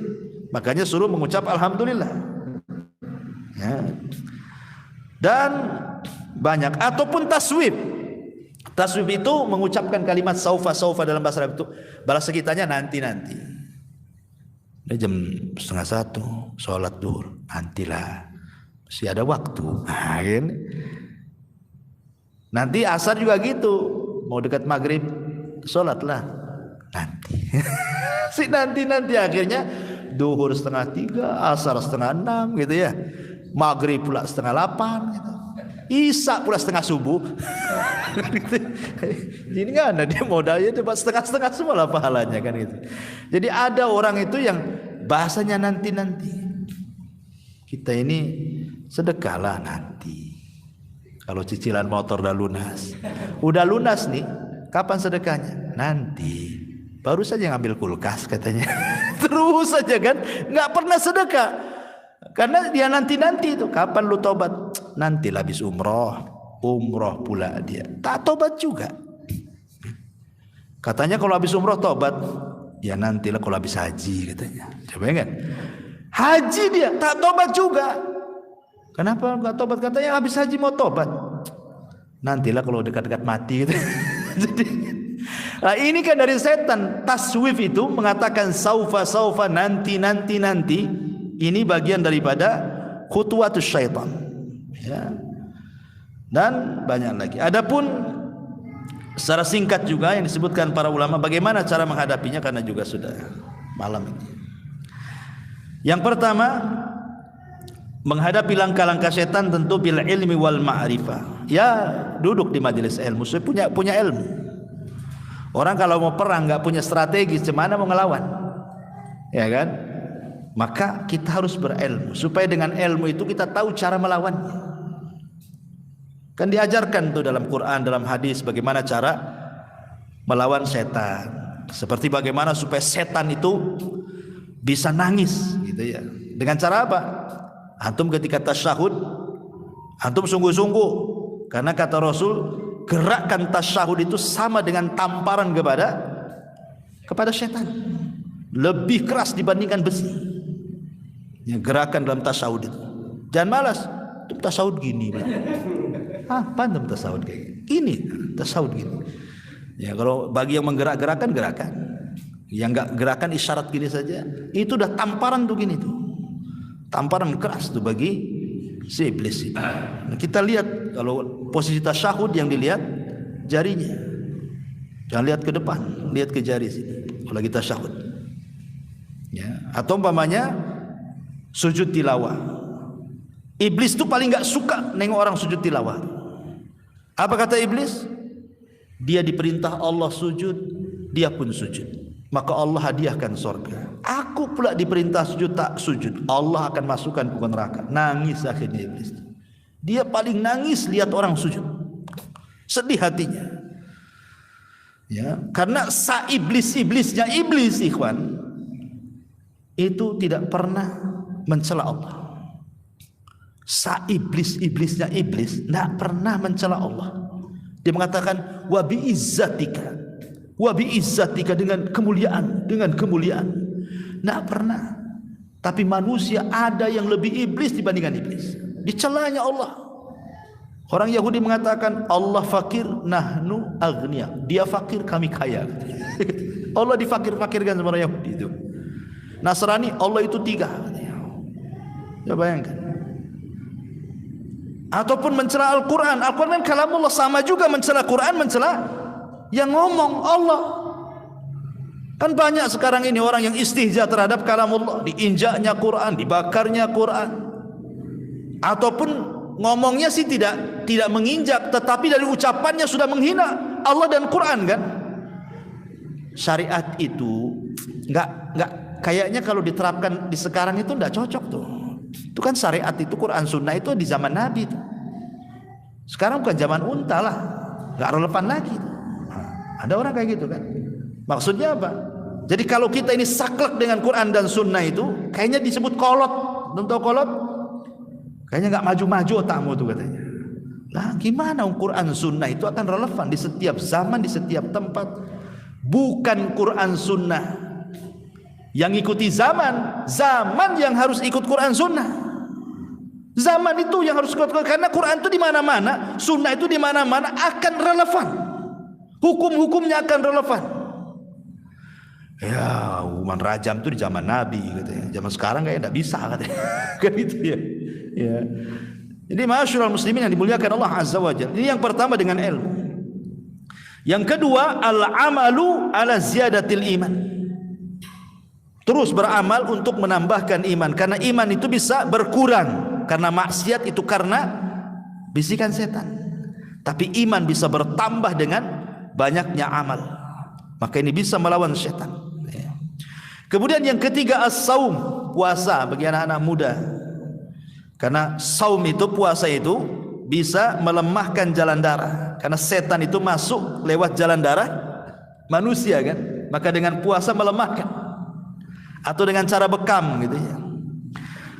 Makanya suruh mengucap alhamdulillah. Ya. Dan banyak ataupun taswib. Taswib itu mengucapkan kalimat saufa dalam bahasa Arab itu balas sekitarnya nanti. Ini jam 12:30 sholat duhur, nantilah masih ada waktu. Nah, kan? Nanti asar juga gitu, mau dekat maghrib sholatlah nanti. Si nanti akhirnya duhur 2:30, asar 5:30 gitu ya, maghrib pula 7:30 gitu. Isya pula 7:30 subuh. Ini kan dia modalnya dapat 7:30 semua lah pahalanya kan gitu. Jadi ada orang itu yang bahasanya nanti. Kita ini sedekahlah nanti. Kalau cicilan motor udah lunas nih, kapan sedekahnya? Nanti. Baru saja ngambil kulkas katanya. Terus saja kan, nggak pernah sedekah. Karena dia nanti itu. Kapan lu tobat? Nanti habis umroh pula dia. Tak tobat juga. Katanya kalau habis umroh tobat, ya nantilah kalau habis haji katanya. Coba kan? Haji dia tak tobat juga. Kenapa enggak tobat? Katanya habis haji mau tobat. Nantilah kalau dekat-dekat mati gitu. Jadi nah ini kan dari setan. Taswif itu mengatakan saufa nanti. Ini bagian daripada khutuwatus syaitan. Ya. Dan banyak lagi. Adapun secara singkat juga yang disebutkan para ulama bagaimana cara menghadapinya karena juga sudah malam ini. Yang pertama, menghadapi langkah-langkah setan tentu bil ilmi wal ma'rifah. Ya, duduk di majelis ilmu, punya ilmu. Orang kalau mau perang enggak punya strategi, gimana mau ngelawan? Ya kan? Maka kita harus berilmu supaya dengan ilmu itu kita tahu cara melawannya. Kan diajarkan tuh dalam Quran, dalam hadis bagaimana cara melawan setan. Seperti bagaimana supaya setan itu bisa nangis gitu ya. Dengan cara apa? Antum ketika tasyahud, antum sungguh-sungguh. Karena kata Rasul, gerakan tasyahud itu sama dengan tamparan kepada setan. Lebih keras dibandingkan besi. Ya, gerakan dalam tasyahud itu. Jangan malas. Tasyahud gini. Apa dalam tasyahud kayak gini? Tasyahud gini. Ya kalau bagi yang menggerak-gerakan gerakan. Yang enggak gerakan isyarat gini saja. Itu udah tamparan tuh gini tuh. Tamparan keras tuh bagi si iblis itu. Nah, kita lihat kalau posisi tasyahud yang dilihat jarinya. Jangan lihat ke depan, lihat ke jari sini. Kalau lagi tasyahud. Ya, atau umpamanya sujud tilawah. Iblis itu paling enggak suka nengok orang sujud tilawah. Apa kata iblis? Dia diperintah Allah sujud, dia pun sujud. Maka Allah hadiahkan surga. Aku pula diperintah sujud, tak sujud. Allah akan masukkan ke neraka. Nangis akhirnya iblis. Dia paling nangis lihat orang sujud. Sedih hatinya. Ya, karena iblisnya iblis ikhwan itu tidak pernah mencela Allah. Iblisnya iblis tidak pernah mencela Allah. Dia mengatakan wa bi izzatika dengan kemuliaan. Tidak pernah. Tapi manusia ada yang lebih iblis dibandingkan iblis. Dicelanya Allah. Orang Yahudi mengatakan Allah fakir, nahnu aghnia. Dia fakir, kami kaya. Allah difakir-fakirkan sama orang Yahudi itu. Nasrani Allah itu 3. Ya bayangkan. Ataupun mencela Al-Quran. Al-Quran kan kalamullah, sama juga mencela Quran, mencela yang ngomong Allah. Kan banyak sekarang ini orang yang istihza terhadap kalamullah, diinjaknya Quran, dibakarnya Quran. Ataupun ngomongnya sih tidak menginjak, tetapi dari ucapannya sudah menghina Allah dan Quran kan. Syariat itu enggak kayaknya kalau diterapkan di sekarang itu enggak cocok tuh. Itu kan syariat itu Quran Sunnah itu di zaman Nabi itu. Sekarang bukan zaman unta lah, nggak relevan lagi. Nah, ada orang kayak gitu kan. Maksudnya apa? Jadi kalau kita ini saklek dengan Quran dan Sunnah itu, kayaknya disebut kolot. Belum tahu kolot? Kayaknya nggak maju-maju otakmu tuh katanya. Lah gimana Quran Sunnah itu akan relevan di setiap zaman, di setiap tempat. Bukan Quran Sunnah yang ikuti zaman, zaman yang harus ikut Quran Sunnah. Zaman itu yang harus ikut, karena Quran itu di mana-mana, Sunnah itu di mana-mana akan relevan. Hukum-hukumnya akan relevan. Ya, hukuman rajam itu di zaman Nabi katanya. Zaman sekarang kayaknya tidak bisa katanya. Kan itu ya. Ya. Jadi ma'asyiral muslimin yang dimuliakan Allah Azza wa Jalla. Ini yang pertama dengan ilmu. Yang kedua, al-amalu ala ziyadatil iman. Terus beramal untuk menambahkan iman, karena iman itu bisa berkurang karena maksiat itu karena bisikan setan. Tapi iman bisa bertambah dengan banyaknya amal. Maka ini bisa melawan setan. Kemudian yang ketiga as-saum, puasa bagi anak-anak muda. Karena saum itu, puasa itu bisa melemahkan jalan darah. Karena setan itu masuk lewat jalan darah manusia kan. Maka dengan puasa melemahkan. Atau dengan cara bekam gitu ya.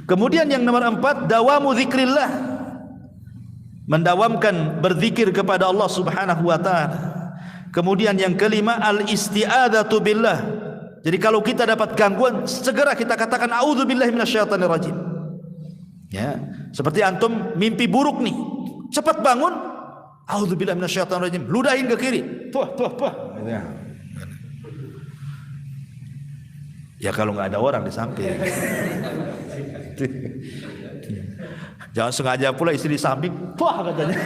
Kemudian yang nomor 4, dawamu zikrillah. Mendawamkan berzikir kepada Allah Subhanahu wa taala. Kemudian yang kelima, al-isti'adzatu billah. Jadi kalau kita dapat gangguan, segera kita katakan a'udzubillahi minasyaitonir rajim. Ya, seperti antum mimpi buruk nih, cepat bangun, a'udzubillahi minasyaitonir rajim, ludahin ke kiri. Tuh. Ya kalau nggak ada orang di samping. Jangan sengaja pula istri di samping, wah katanya.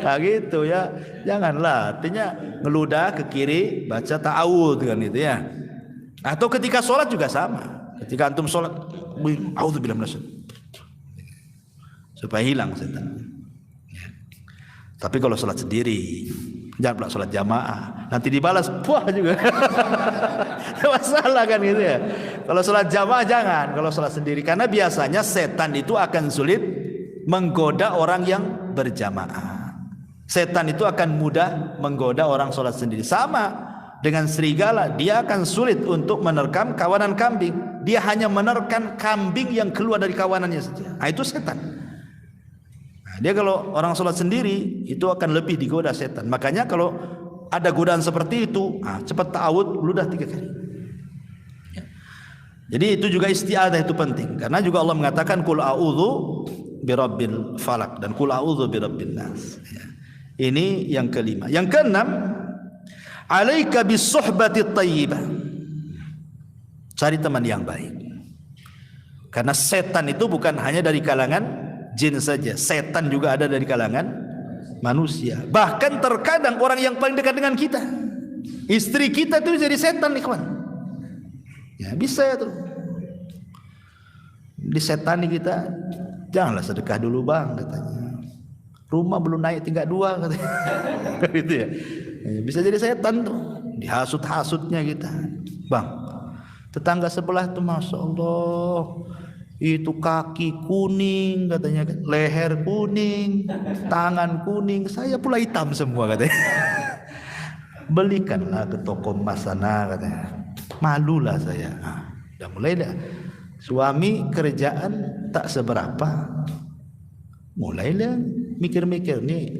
Nah gitu ya, janganlah. Artinya ngeludah ke kiri, baca ta'awudz kan itu ya. Atau ketika sholat juga sama. Ketika antum sholat, a'udzubillahi minasyaitonir, supaya hilang setan. Ya. Tapi kalau sholat sendiri, jangan pula sholat jamaah, nanti dibalas wah juga. Masalah kan gitu ya. Kalau sholat jamaah jangan, kalau sholat sendiri, karena biasanya setan itu akan sulit menggoda orang yang berjamaah. Setan itu akan mudah menggoda orang sholat sendiri. Sama dengan serigala, dia akan sulit untuk menerkam kawanan kambing. Dia hanya menerkam kambing yang keluar dari kawanannya saja. Nah, itu setan. Nah, dia kalau orang sholat sendiri itu akan lebih digoda setan. Makanya kalau ada godaan seperti itu, cepat ta'awudz, ludah 3 kali. Ya. Jadi itu juga isti'adzah itu penting. Karena juga Allah mengatakan qul a'udzu birabbil falaq dan qul a'udzu birabbin nas. Ya. Ini yang kelima. Yang keenam, alaika bisuhbati thayyibah. Cari teman yang baik. Karena setan itu bukan hanya dari kalangan jin saja. Setan juga ada dari kalangan manusia. Bahkan terkadang orang yang paling dekat dengan kita, istri kita itu jadi setan nih kawan. Ya bisa ya tuh. Disetani kita, janganlah sedekah dulu bang katanya. Rumah belum naik tingkat 2 katanya. Gitu ya. Bisa jadi setan tuh. Dihasut-hasutnya kita. Bang, tetangga sebelah tuh masya Allah, itu kaki kuning katanya, leher kuning, tangan kuning, saya pula hitam semua katanya. Belikanlah ke toko emas sana katanya. Malulah saya. Udah mulai dah. Suami kerjaan tak seberapa. Mulailah mikir-mikir nih,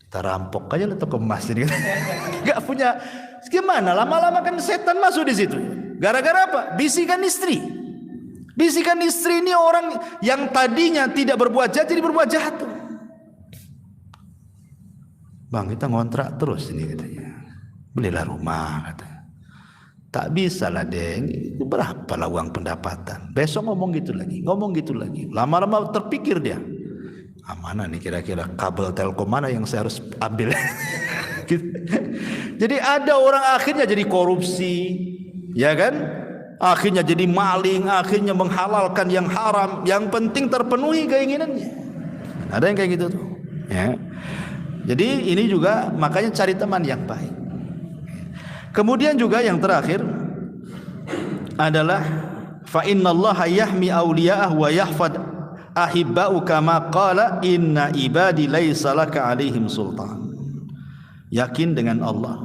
kita rampok aja lah toko emas ini. Gak punya, gimana? Lama-lama kan setan masuk di situ. Gara-gara apa? Bisikan istri. Bisikan istri ini orang yang tadinya tidak berbuat jahat jadi berbuat jahat. Bang, kita ngontrak terus ini katanya. Belilah rumah katanya. Tak bisa lah deng, itu berapa lah uang pendapatan. Besok ngomong gitu lagi. Lama-lama terpikir dia, mana nih kira-kira kabel telkom mana yang saya harus ambil. Jadi ada orang akhirnya jadi korupsi, ya kan? Akhirnya jadi maling, akhirnya menghalalkan yang haram. Yang penting terpenuhi keinginannya. Ada yang kayak gitu tuh. Ya. Jadi ini juga makanya cari teman yang baik. Kemudian juga yang terakhir adalah fa innallaha yahmi awliya'ah wa yahfad ahibba'u kama qala inna ibadi laisa laka alaihim sultan. Yakin dengan Allah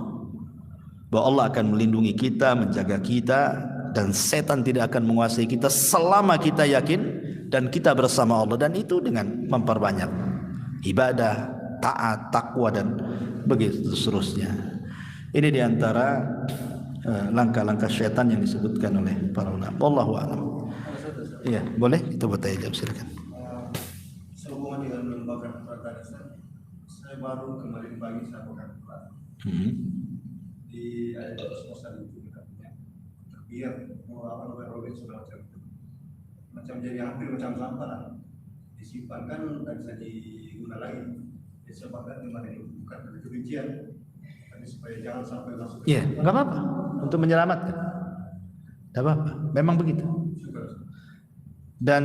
bahwa Allah akan melindungi kita, menjaga kita, dan setan tidak akan menguasai kita selama kita yakin dan kita bersama Allah, dan itu dengan memperbanyak ibadah, taat, takwa, dan begitu seterusnya. Ini diantara langkah-langkah syaitan yang disebutkan oleh para ulama. Wallahu a'lam. Iya, boleh kita bertanya jawab, silakan. Sehubungan dengan lembaga peradaban, saya baru kemarin pagi saya buka di ayat semasa itu katanya biar apa robek sudah macam jadi hampir macam sampah lah, disimpan kan tidak bisa diguna lagi. Disebabkan kemarin bukan dari kebencian, tapi supaya jangan sampai masuk. Iya, nggak apa-apa untuk menyelamatkan. Nggak apa-apa, memang begitu. Dan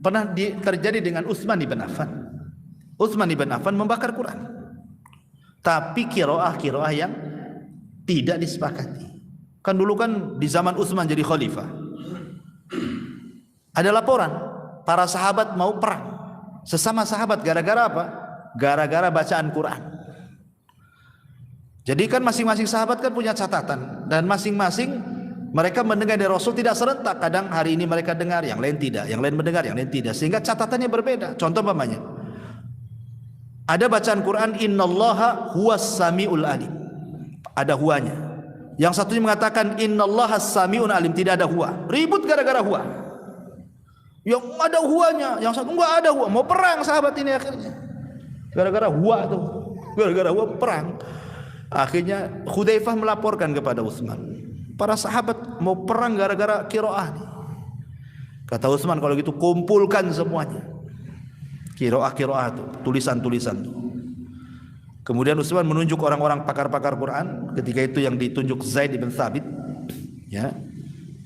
pernah terjadi dengan Utsman bin Affan. Utsman bin Affan membakar Quran, tapi kiroah yang tidak disepakati. Kan dulu kan di zaman Utsman jadi khalifah, ada laporan para sahabat mau perang sesama sahabat, gara-gara apa? Gara-gara bacaan Quran. Jadi kan masing-masing sahabat kan punya catatan, dan masing-masing mereka mendengar dari Rasul tidak serentak. Kadang hari ini mereka dengar, yang lain tidak, yang lain mendengar, yang lain tidak, sehingga catatannya berbeda. Contoh umpamanya, ada bacaan Quran, innallaha huwas samiul alim, ada huanya. Yang satunya mengatakan innallaha samiun alim, tidak ada huwa. Ribut gara-gara huwa. Yang ada huanya, yang satu enggak ada huwa. Mau perang sahabat ini akhirnya gara-gara huwa tuh, gara-gara huwa perang. Akhirnya Hudzaifah melaporkan kepada Utsman, para sahabat mau perang gara-gara qiraah nih. Kata Utsman, kalau gitu kumpulkan semuanya qiraah itu, tulisan-tulisan. Kemudian Utsman menunjuk orang-orang pakar-pakar Quran. Ketika itu yang ditunjuk Zaid bin Thabit, ya.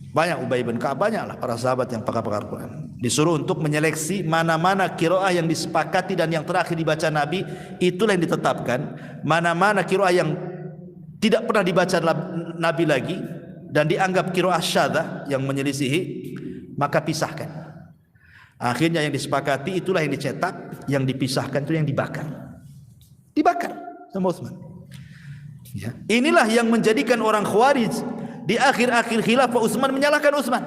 Banyak, Ubay bin Ka'ab, banyaklah para sahabat yang pakar-pakar Quran. Disuruh untuk menyeleksi mana-mana qiraah yang disepakati dan yang terakhir dibaca Nabi, itulah yang ditetapkan. Mana-mana qiraah yang tidak pernah dibaca Nabi lagi dan dianggap qiraah syadzah yang menyelisihi, maka pisahkan. Akhirnya yang disepakati itulah yang dicetak, yang dipisahkan itu yang dibakar. Dibakar sama Utsman. Ya. Inilah yang menjadikan orang Khawarij di akhir-akhir khilafah Utsman menyalahkan Utsman,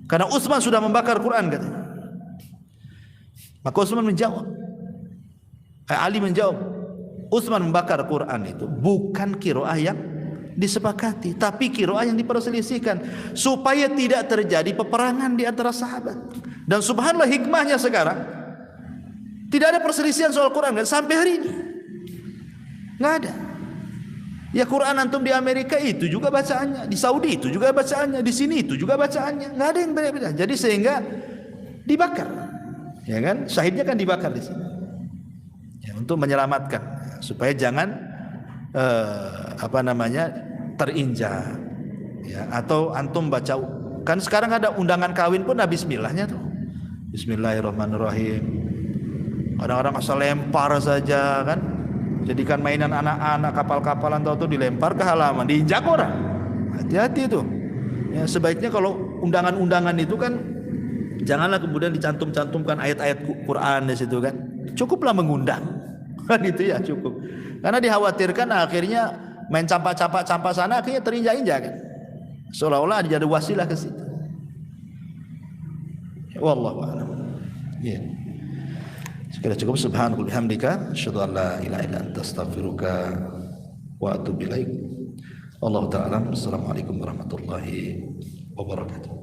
karena Utsman sudah membakar Quran katanya. Maka Utsman menjawab, Ali menjawab, Utsman membakar Quran itu bukan qiraah yang disepakati, tapi qiraah yang diperselisihkan supaya tidak terjadi peperangan di antara sahabat. Dan subhanallah hikmahnya sekarang tidak ada perselisihan soal Quran kan? Sampai hari ini nggak ada. Ya Quran antum di Amerika itu juga bacaannya, di Saudi itu juga bacaannya, di sini itu juga bacaannya, nggak ada yang beda-beda. Jadi sehingga dibakar, ya kan? Syahidnya kan dibakar di sini, ya, untuk menyelamatkan supaya jangan terinjak, ya. Atau antum baca, kan sekarang ada undangan kawin pun ada bismillahnya tuh, Bismillahirrahmanirrahim. Orang-orang asal lempar saja kan. Jadikan mainan anak-anak, kapal-kapalan tahu-tahu dilempar ke halaman, diinjak orang. Hati-hati itu. Ya, sebaiknya kalau undangan-undangan itu kan janganlah kemudian dicantum-cantumkan ayat-ayat Quran di situ kan. Cukuplah mengundang. Kan itu ya cukup. Karena dikhawatirkan akhirnya main campak-campak sana akhirnya terinjak-injak kan. Seolah-olah ada wasilah ke situ. Wallahu a'lam. Ya. Sekira cukup. Subhanallah bihamdika asyhadu an la ilaha illa anta astaghfiruka wa atubu ilaik. Wallahu ta'ala. Assalamualaikum warahmatullahi wabarakatuh.